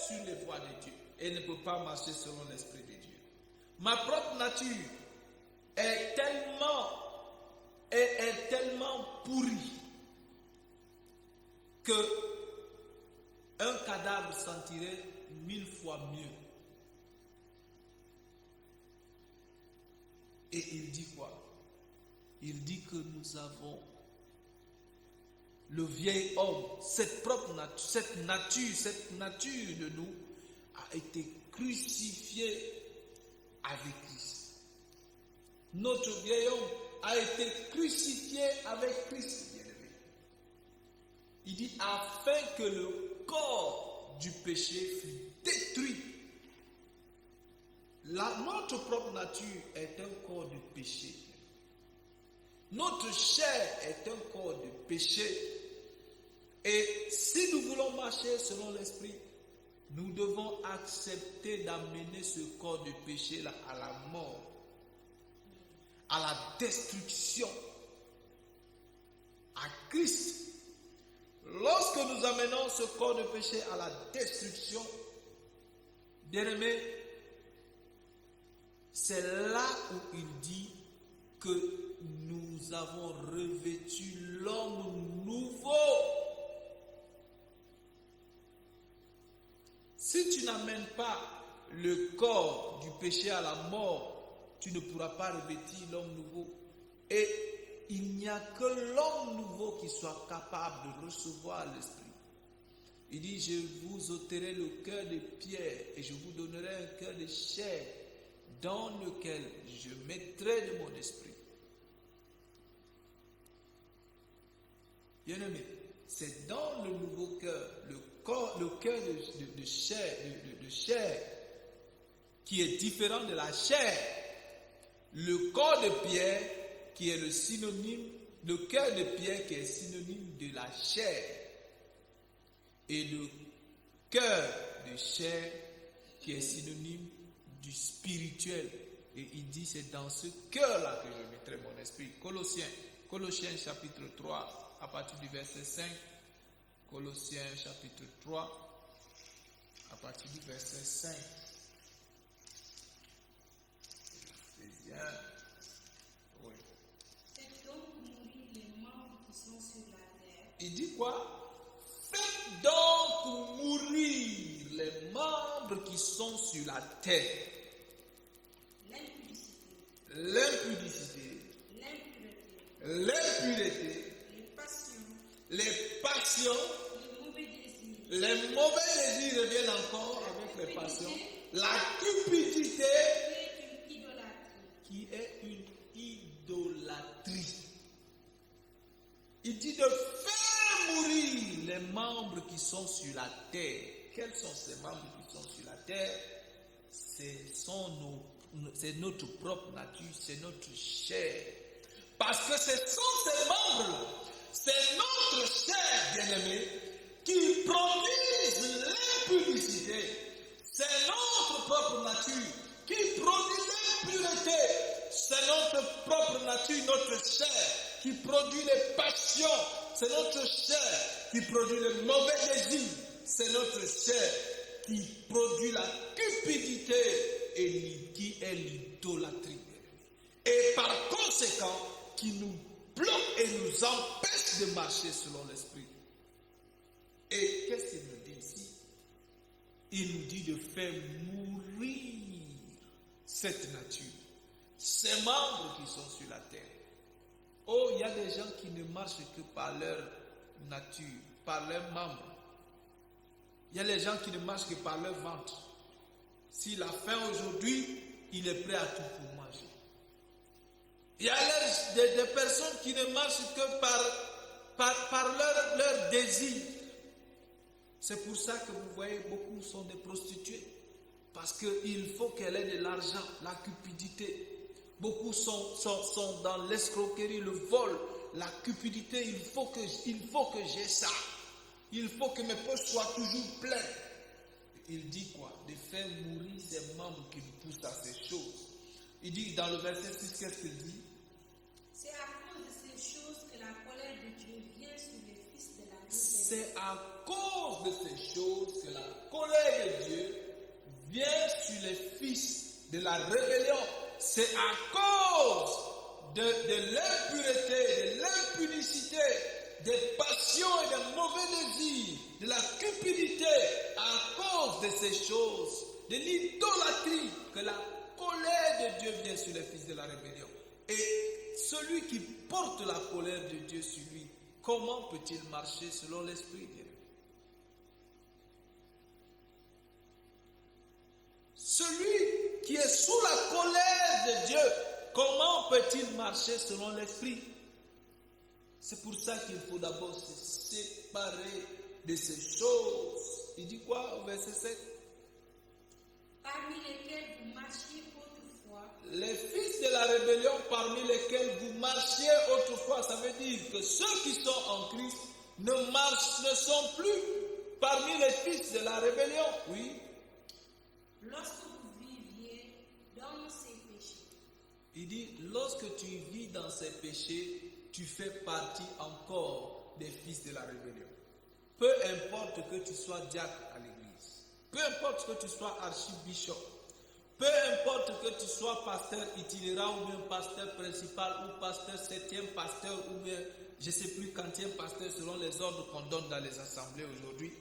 sur les voies de Dieu. Elle ne peut pas marcher selon l'esprit de Dieu. Ma propre nature est tellement pourrie que un cadavre sentirait 1000 fois mieux. Et il dit quoi? Il dit que nous avons le vieil homme, cette nature de nous a été crucifiée avec Christ. Notre vieil homme a été crucifié avec Christ. Il dit afin que le corps du péché fût détruit. Notre propre nature est un corps de péché. Notre chair est un corps de péché. Et si nous voulons marcher selon l'esprit, nous devons accepter d'amener ce corps de péché-là à la mort, à la destruction, à Christ. Lorsque nous amenons ce corps de péché à la destruction, bien-aimés, c'est là où il dit que nous avons revêtu l'homme nouveau. Si tu n'amènes pas le corps du péché à la mort, tu ne pourras pas revêtir l'homme nouveau. Et il n'y a que l'homme nouveau qui soit capable de recevoir l'esprit. Il dit, je vous ôterai le cœur de pierre et je vous donnerai un cœur de chair dans lequel je mettrai de mon esprit. Bien-aimé, c'est dans le nouveau cœur, le cœur de chair, qui est différent de la chair. Le corps de pierre qui est le cœur de pierre qui est synonyme de la chair. Et le cœur de chair qui est synonyme du spirituel. Et il dit, c'est dans ce cœur-là que je mettrai mon esprit. Colossiens chapitre 3, à partir du verset 5. Colossiens chapitre 3, à partir du verset 5. Éphésiens. Oui. Faites donc mourir les membres qui sont sur la terre. Il dit quoi? Faites donc mourir les membres qui sont sur la terre. L'impudicité, L'impudicité, l'impureté, les passions, les mauvais désirs reviennent encore avec les passions, la cupidité qui est une idolâtrie. Il dit de faire mourir les membres qui sont sur la terre. Quels sont ces membres qui sont sur la terre? C'est notre propre nature, c'est notre chair. Parce que ce sont ces membres, c'est notre chair, bien-aimé, qui produisent l'impudicité. C'est notre propre nature qui produit l'impureté. C'est notre propre nature, notre chair, qui produit les passions. C'est notre chair qui produit les mauvais désirs. C'est notre chair qui produit la cupidité et qui est l'idolâtrie. Et par conséquent, qui nous bloque et nous empêche de marcher selon l'esprit. Et qu'est-ce qu'il nous dit ici? Il nous dit de faire mourir cette nature, ces membres qui sont sur la terre. Oh, il y a des gens qui ne marchent que par leur nature, par leurs membres. Il y a des gens qui ne marchent que par leur ventre. S'il a faim aujourd'hui, il est prêt à tout pour manger. Il y a des personnes qui ne marchent que par leur désir. C'est pour ça que vous voyez, beaucoup sont des prostituées. Parce qu'il faut qu'elle ait de l'argent, la cupidité. Beaucoup sont dans l'escroquerie, le vol, la cupidité. Il faut que j'ai ça. Il faut que mes poches soient toujours pleines. Il dit quoi? De faire mourir ces membres qui nous poussent à ces choses. Il dit dans le verset 6, qu'est-ce qu'il dit? C'est à cause de ces choses que la colère de Dieu vient sur les fils de la rébellion. C'est à cause de ces choses que la colère de Dieu vient sur les fils de la rébellion. C'est à cause de l'impureté, de l'impudicité, des passions et des mauvais désirs, de la cupidité, à cause de ces choses, de l'idolâtrie, que la colère de Dieu vient sur les fils de la rébellion. Et celui qui porte la colère de Dieu sur lui, comment peut-il marcher selon l'Esprit de Dieu? Celui qui est sous la colère de Dieu, comment peut-il marcher selon l'Esprit? C'est pour ça qu'il faut d'abord se séparer de ces choses. Il dit quoi au verset 7? Parmi lesquels vous marchiez autrefois. Les fils de la rébellion parmi lesquels vous marchiez autrefois, ça veut dire que ceux qui sont en Christ ne sont plus parmi les fils de la rébellion. Oui. Lorsque vous viviez dans ces péchés. Il dit, lorsque tu vis dans ces péchés, tu fais partie encore des fils de la rébellion. Peu importe que tu sois diacre à l'église, peu importe que tu sois archibishop, peu importe que tu sois pasteur itinérant ou bien pasteur principal ou pasteur septième pasteur ou bien je ne sais plus quantième pasteur selon les ordres qu'on donne dans les assemblées aujourd'hui.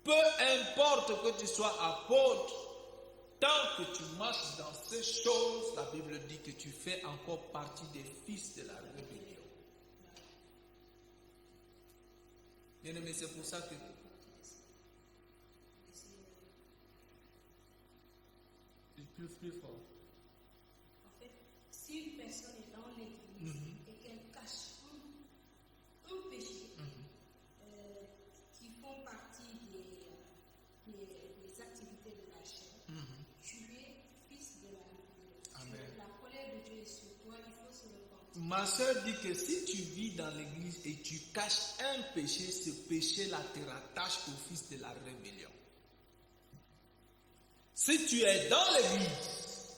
Peu importe que tu sois apôtre, tant que tu marches dans ces choses, la Bible dit que tu fais encore partie des fils de la rébellion. Bien aimé, c'est pour ça que plus fort. En fait, si une personne est dans l'église et qu'elle cache un péché qui font partie des activités de la chair, tu es fils de la rébellion. Amen. La colère de Dieu est sur toi, il faut se repentir. Ma soeur dit que si tu vis dans l'église et tu caches un péché, ce péché-là te rattache au fils de la rébellion. Si tu es dans l'église,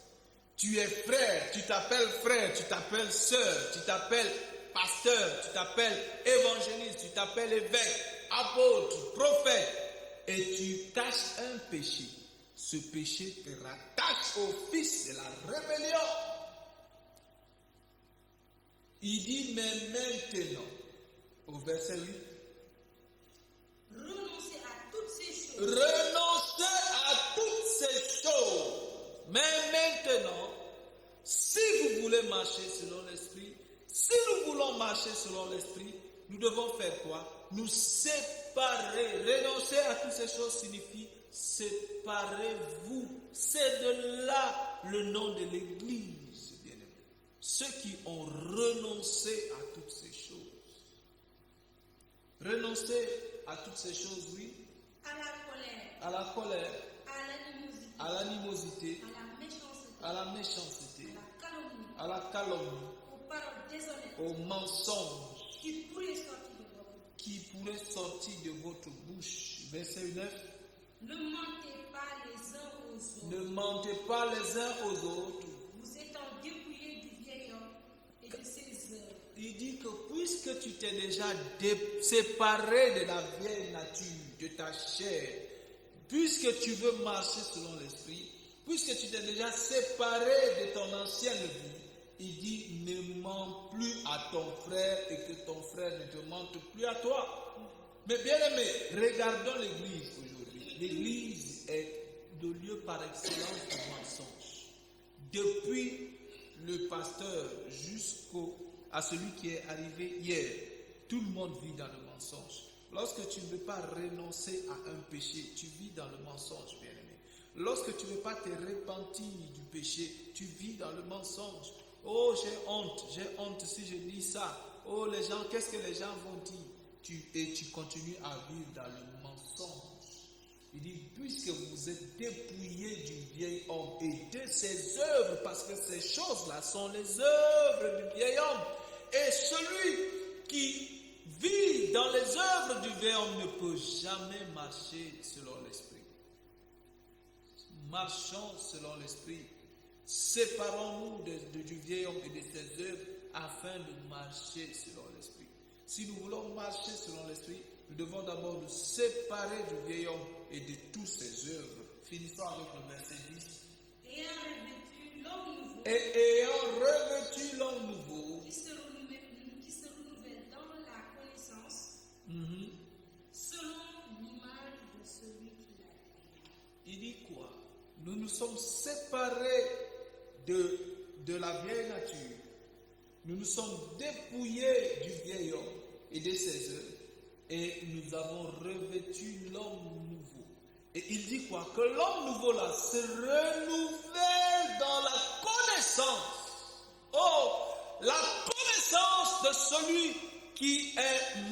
tu es frère, tu t'appelles sœur, tu t'appelles pasteur, tu t'appelles évangéliste, tu t'appelles évêque, apôtre, prophète, et tu caches un péché, ce péché te rattache au fils de la rébellion. Il dit, mais maintenant, au verset 8, Renoncez à toutes ces choses. renoncez à toutes ces choses. Mais maintenant, si vous voulez marcher selon l'esprit, Si nous voulons marcher selon l'esprit, nous devons faire quoi? Nous séparer. Renoncer à toutes ces choses signifie séparez-vous. C'est de là le nom de l'Église, bien-aimés. Ceux qui ont renoncé à toutes ces choses. Renoncer à toutes ces choses, oui. À la colère, À la colère, à l'animosité, à la méchanceté, à la calomnie, à la calomnie, aux paroles déshonnêtes au mensonge qui pourraient sortir de votre bouche. qui pourrait sortir de votre bouche. Verset 9. Ne mentez pas les uns aux autres, Ne mentez pas les uns aux autres. vous étant dépouillés du vieil homme et de ses œuvres. Il dit que puisque tu t'es déjà séparé de la vieille nature, de ta chair, puisque tu veux marcher selon l'esprit, puisque tu t'es déjà séparé de ton ancienne vie, il dit ne mens plus à ton frère et que ton frère ne te mente plus à toi. Mais bien aimé, regardons l'église aujourd'hui. L'église est le lieu par excellence du mensonge. Depuis le pasteur jusqu'à celui qui est arrivé hier, tout le monde vit dans le mensonge. Lorsque tu ne veux pas renoncer à un péché, tu vis dans le mensonge, bien aimé. Lorsque tu ne veux pas te repentir du péché, tu vis dans le mensonge. Oh, j'ai honte si je dis ça. Oh, les gens, qu'est-ce que les gens vont dire? Et tu continues à vivre dans le mensonge. Il dit, puisque vous êtes dépouillés du vieil homme et de ses œuvres, parce que ces choses-là sont les œuvres du vieil homme. Et celui qui vit dans les œuvres du vieil homme ne peut jamais marcher selon l'esprit. Marchons selon l'esprit. Séparons-nous du vieil homme et de ses œuvres afin de marcher selon l'esprit. Si nous voulons marcher selon l'esprit, nous devons d'abord nous séparer du vieil homme et de toutes ses œuvres. Finissons avec le verset 10. Ayant revêtu l'homme nouveau, Et ayant revêtu l'homme nouveau, qui se renouvelle dans la connaissance, selon l'image de celui qui l'a créé. il dit quoi? Nous nous sommes séparés de la vieille nature. Nous nous sommes dépouillés du vieil homme et de ses œuvres. Et nous avons revêtu l'homme nouveau. Et il dit quoi? Que l'homme nouveau là se renouvelle dans la connaissance. Oh, la connaissance de celui qui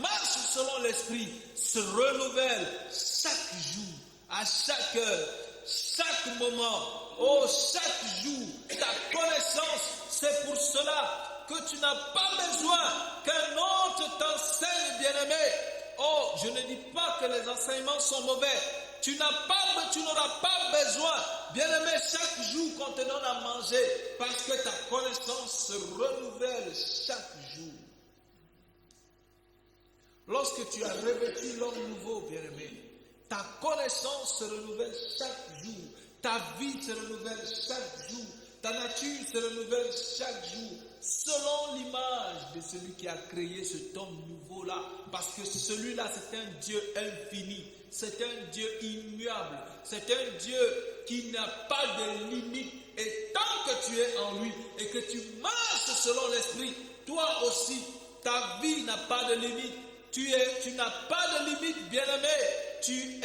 marche selon l'esprit se renouvelle chaque jour, à chaque heure, chaque moment. Oh, chaque jour, ta connaissance, c'est pour cela que tu n'as pas besoin qu'un autre t'enseigne, bien-aimé. Oh, je ne dis pas que les enseignements sont mauvais. Tu n'auras pas besoin, bien-aimé, chaque jour qu'on te donne à manger, parce que ta connaissance se renouvelle chaque jour. Lorsque tu as revêtu l'homme nouveau, bien-aimé, ta connaissance se renouvelle chaque jour. Ta vie se renouvelle chaque jour. Ta nature se renouvelle chaque jour. Selon l'image de celui qui a créé cet homme nouveau-là. Parce que celui-là, c'est un Dieu infini. C'est un Dieu immuable. C'est un Dieu qui n'a pas de limite. Et tant que tu es en lui et que tu marches selon l'esprit, toi aussi, ta vie n'a pas de limite. Tu n'as pas de limite, bien-aimé. Tu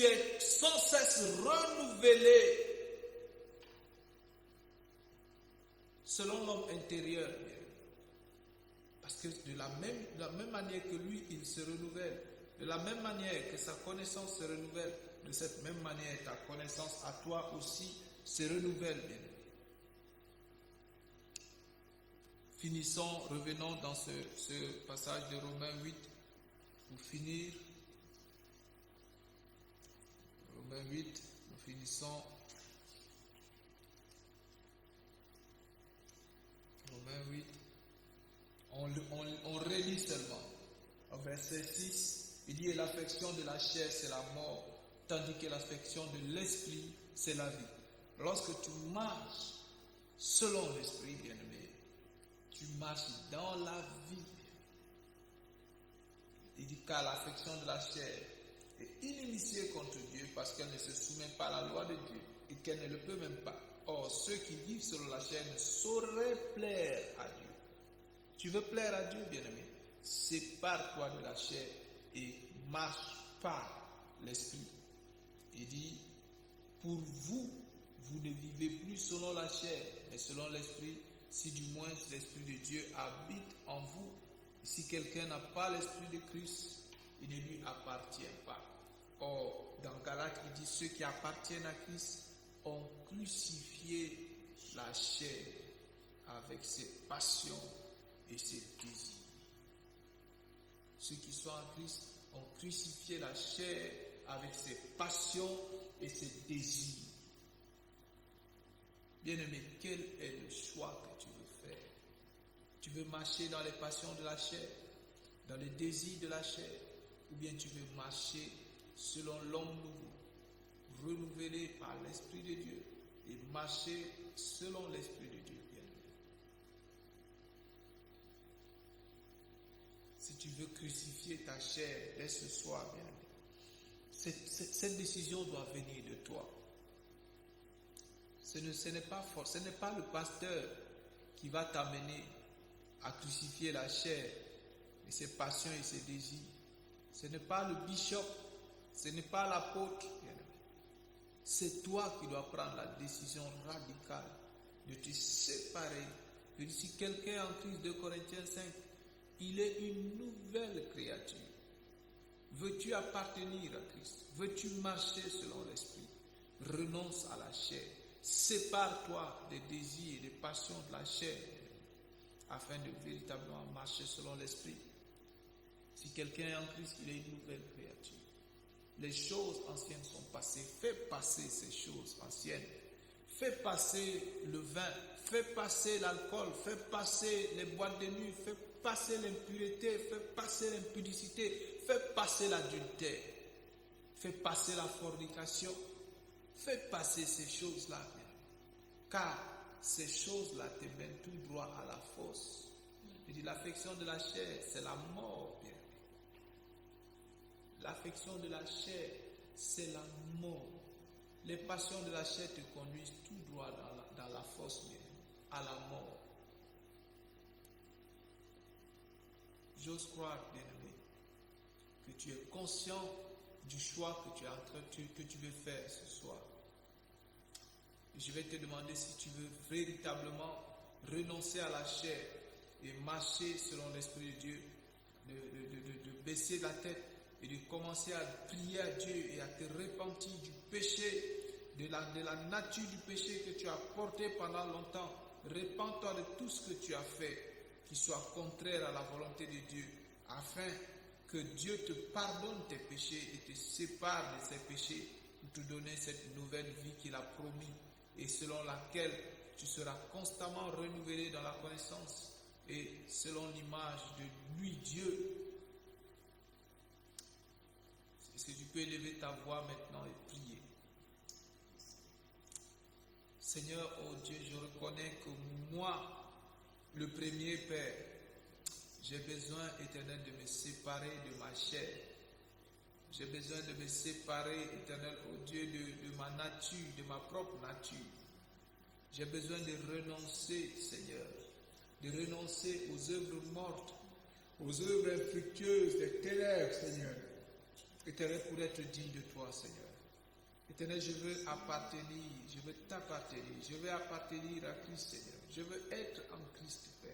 es sans cesse renouvelé selon l'homme intérieur. Parce que de la même manière que lui, il se renouvelle, de la même manière que sa connaissance se renouvelle, de cette même manière, ta connaissance à toi aussi se renouvelle. Bien. Finissons, revenons dans ce passage de Romains 8 pour finir. Romains 8, nous finissons. Romains 8, on relit seulement. Au verset 6, il dit, l'affection de la chair, c'est la mort, tandis que l'affection de l'esprit, c'est la vie. Lorsque tu marches selon l'esprit, bien-aimé, tu marches dans la vie. Il dit car l'affection de la chair est inimitié contre Dieu parce qu'elle ne se soumet pas à la loi de Dieu et qu'elle ne le peut même pas. Or, ceux qui vivent selon la chair ne sauraient plaire à Dieu. Tu veux plaire à Dieu, bien-aimé. Sépare-toi de la chair et marche par l'esprit. Il dit, pour vous, vous ne vivez plus selon la chair, mais selon l'esprit, si du moins l'esprit de Dieu habite en vous. Si quelqu'un n'a pas l'esprit de Christ, il ne lui appartient pas. Or, dans Galates, il dit, ceux qui appartiennent à Christ ont crucifié la chair avec ses passions et ses désirs. Ceux qui sont en Christ ont crucifié la chair avec ses passions et ses désirs. Bien-aimé, quel est le choix que tu veux faire? Tu veux marcher dans les passions de la chair, dans les désirs de la chair, ou bien tu veux marcher selon l'homme nouveau, renouvelé par l'Esprit de Dieu, et marcher selon l'Esprit de Dieu, bien-aimé. Si tu veux crucifier ta chair dès ce soir, bien-aimé, cette décision doit venir de toi. Ce n'est pas fort, ce n'est pas le pasteur qui va t'amener à crucifier la chair et ses passions et ses désirs. Ce n'est pas le bishop, ce n'est pas l'apôtre. C'est toi qui dois prendre la décision radicale de te séparer. Que si quelqu'un est en Christ, 2 Corinthiens 5, il est une nouvelle créature. Veux-tu appartenir à Christ? Veux-tu marcher selon l'esprit? Renonce à la chair. Sépare-toi des désirs et des passions de la chair afin de véritablement marcher selon l'esprit. Si quelqu'un est en Christ, il est une nouvelle créature. Les choses anciennes sont passées. Fais passer ces choses anciennes. Fais passer le vin. Fais passer l'alcool. Fais passer les boîtes de nuit. Fais passer l'impureté. Fais passer l'impudicité. Fais passer l'adultère. Fais passer la fornication. Fais passer ces choses-là. Car ces choses-là te mènent tout droit à la fosse. Il dit l'affection de la chair, c'est la mort, bien. L'affection de la chair, c'est la mort. Les passions de la chair te conduisent tout droit dans la fosse, bien, à la mort. J'ose croire, bien-aimé, que tu es conscient du choix que tu veux faire ce soir. Je vais te demander si tu veux véritablement renoncer à la chair et marcher selon l'Esprit de Dieu, de baisser la tête et de commencer à prier à Dieu et à te repentir du péché, de la nature du péché que tu as porté pendant longtemps. Repens-toi de tout ce que tu as fait qui soit contraire à la volonté de Dieu, afin que Dieu te pardonne tes péchés et te sépare de ces péchés pour te donner cette nouvelle vie qu'il a promis et selon laquelle tu seras constamment renouvelé dans la connaissance et selon l'image de lui, Dieu. Est-ce que tu peux élever ta voix maintenant et prier? Seigneur, oh Dieu, je reconnais que moi, le premier Père, j'ai besoin, Éternel, de me séparer de ma chair. J'ai besoin de me séparer, Éternel, oh Dieu, de ma nature, de ma propre nature. J'ai besoin de renoncer, Seigneur, de renoncer aux œuvres mortes, aux œuvres infructueuses des ténèbres, Seigneur. Éternel, pour être digne de toi, Seigneur. Éternel, je veux appartenir, je veux t'appartenir, je veux appartenir à Christ, Seigneur. Je veux être en Christ, Père.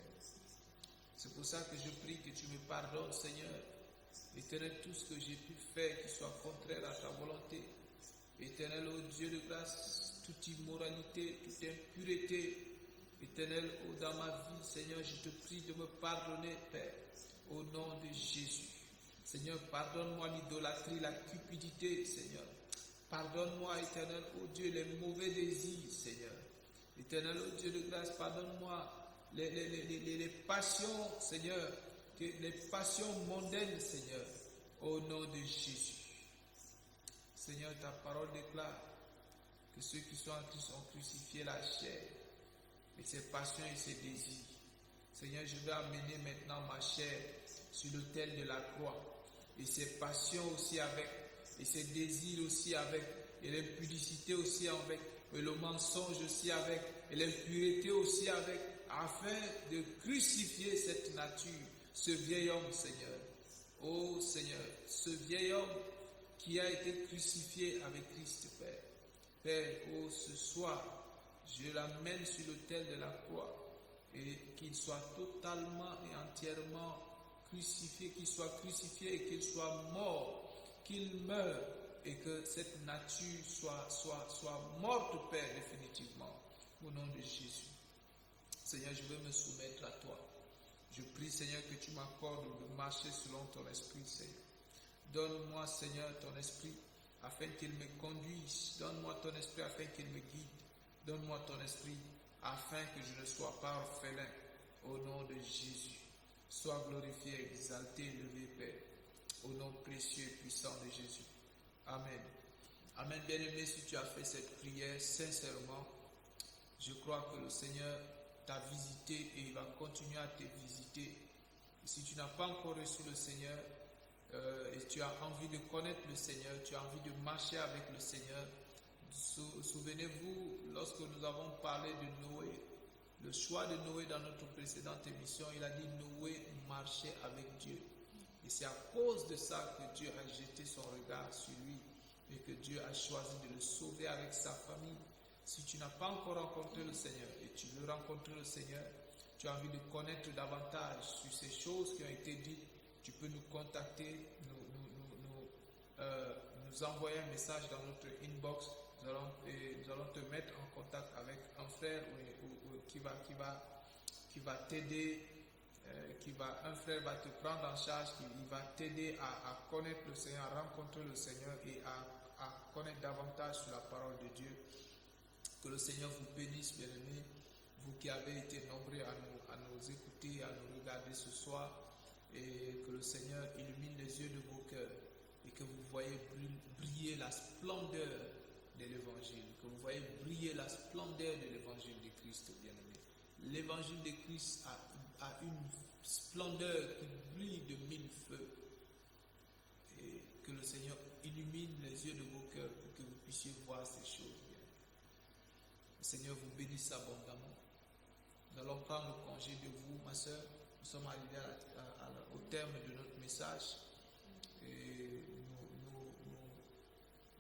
C'est pour ça que je prie que tu me pardonnes, Seigneur. Éternel, tout ce que j'ai pu faire qui soit contraire à ta volonté. Éternel, ô Dieu de grâce, toute immoralité, toute impureté. Éternel, ô dans ma vie, Seigneur, je te prie de me pardonner, Père, au nom de Jésus. Seigneur, pardonne-moi l'idolâtrie, la cupidité, Seigneur. Pardonne-moi, Éternel, ô Dieu, les mauvais désirs, Seigneur. Éternel, ô Dieu de grâce, pardonne-moi les passions, Seigneur, les passions mondaines, Seigneur, au nom de Jésus. Seigneur, ta parole déclare que ceux qui sont en Christ ont crucifié la chair et ses passions et ses désirs. Seigneur, je vais amener maintenant ma chair sur l'autel de la croix et ses passions aussi avec, et ses désirs aussi avec, et l'impudicité aussi avec, et le mensonge aussi avec, et l'impureté aussi avec, afin de crucifier cette nature, ce vieil homme, Seigneur. Oh Seigneur, ce vieil homme qui a été crucifié avec Christ, Père. Père, oh ce soir, je l'amène sur l'autel de la croix et qu'il soit totalement et entièrement crucifié, qu'il soit crucifié et qu'il soit mort, qu'il meure et que cette nature soit morte, Père, définitivement, au nom de Jésus. Seigneur, je veux me soumettre à toi. Je prie, Seigneur, que tu m'accordes de marcher selon ton esprit, Seigneur. Donne-moi, Seigneur, ton esprit afin qu'il me conduise. Donne-moi ton esprit afin qu'il me guide. Donne-moi ton esprit afin que je ne sois pas orphelin. Au nom de Jésus. Sois glorifié, exalté, élevé, Père. Au nom précieux et puissant de Jésus. Amen. Amen. Bien-aimé, si tu as fait cette prière sincèrement, je crois que le Seigneur t'a visité et il va continuer à te visiter. Et si tu n'as pas encore reçu le Seigneur et tu as envie de connaître le Seigneur, tu as envie de marcher avec le Seigneur, souvenez-vous, lorsque nous avons parlé de Noé, le choix de Noé dans notre précédente émission, il a dit Noé marchait avec Dieu. Et c'est à cause de ça que Dieu a jeté son regard sur lui et que Dieu a choisi de le sauver avec sa famille. Si tu n'as pas encore rencontré le Seigneur et tu veux rencontrer le Seigneur, tu as envie de connaître davantage sur ces choses qui ont été dites, tu peux nous contacter, nous envoyer un message dans notre inbox. Nous allons te mettre en contact avec un frère qui va t'aider, un frère va te prendre en charge, il va t'aider à connaître le Seigneur, à rencontrer le Seigneur et à connaître davantage sur la parole de Dieu. Que le Seigneur vous bénisse, bien-aimés, vous qui avez été nombreux à nous écouter, à nous regarder ce soir, et que le Seigneur illumine les yeux de vos cœurs et que vous voyez briller la splendeur de l'Évangile, que vous voyez briller la splendeur de l'Évangile de Christ, bien-aimé. L'Évangile de Christ a une splendeur qui brille de mille feux, et que le Seigneur illumine les yeux de vos cœurs pour que vous puissiez voir ces choses. Le Seigneur vous bénisse abondamment. Nous allons prendre congé de vous, ma soeur. Nous sommes arrivés au terme de notre message. Et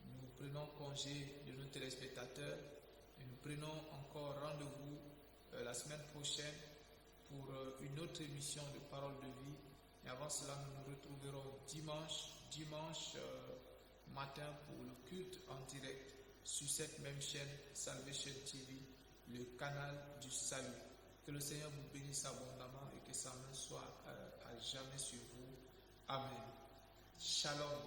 nous prenons congé de nos téléspectateurs. Et nous prenons encore rendez-vous la semaine prochaine pour une autre émission de Parole de vie. Et avant cela, nous nous retrouverons dimanche matin pour le culte en direct sur cette même chaîne, Salvation TV, le canal du salut. Que le Seigneur vous bénisse abondamment et que sa main soit à jamais sur vous. Amen. Shalom.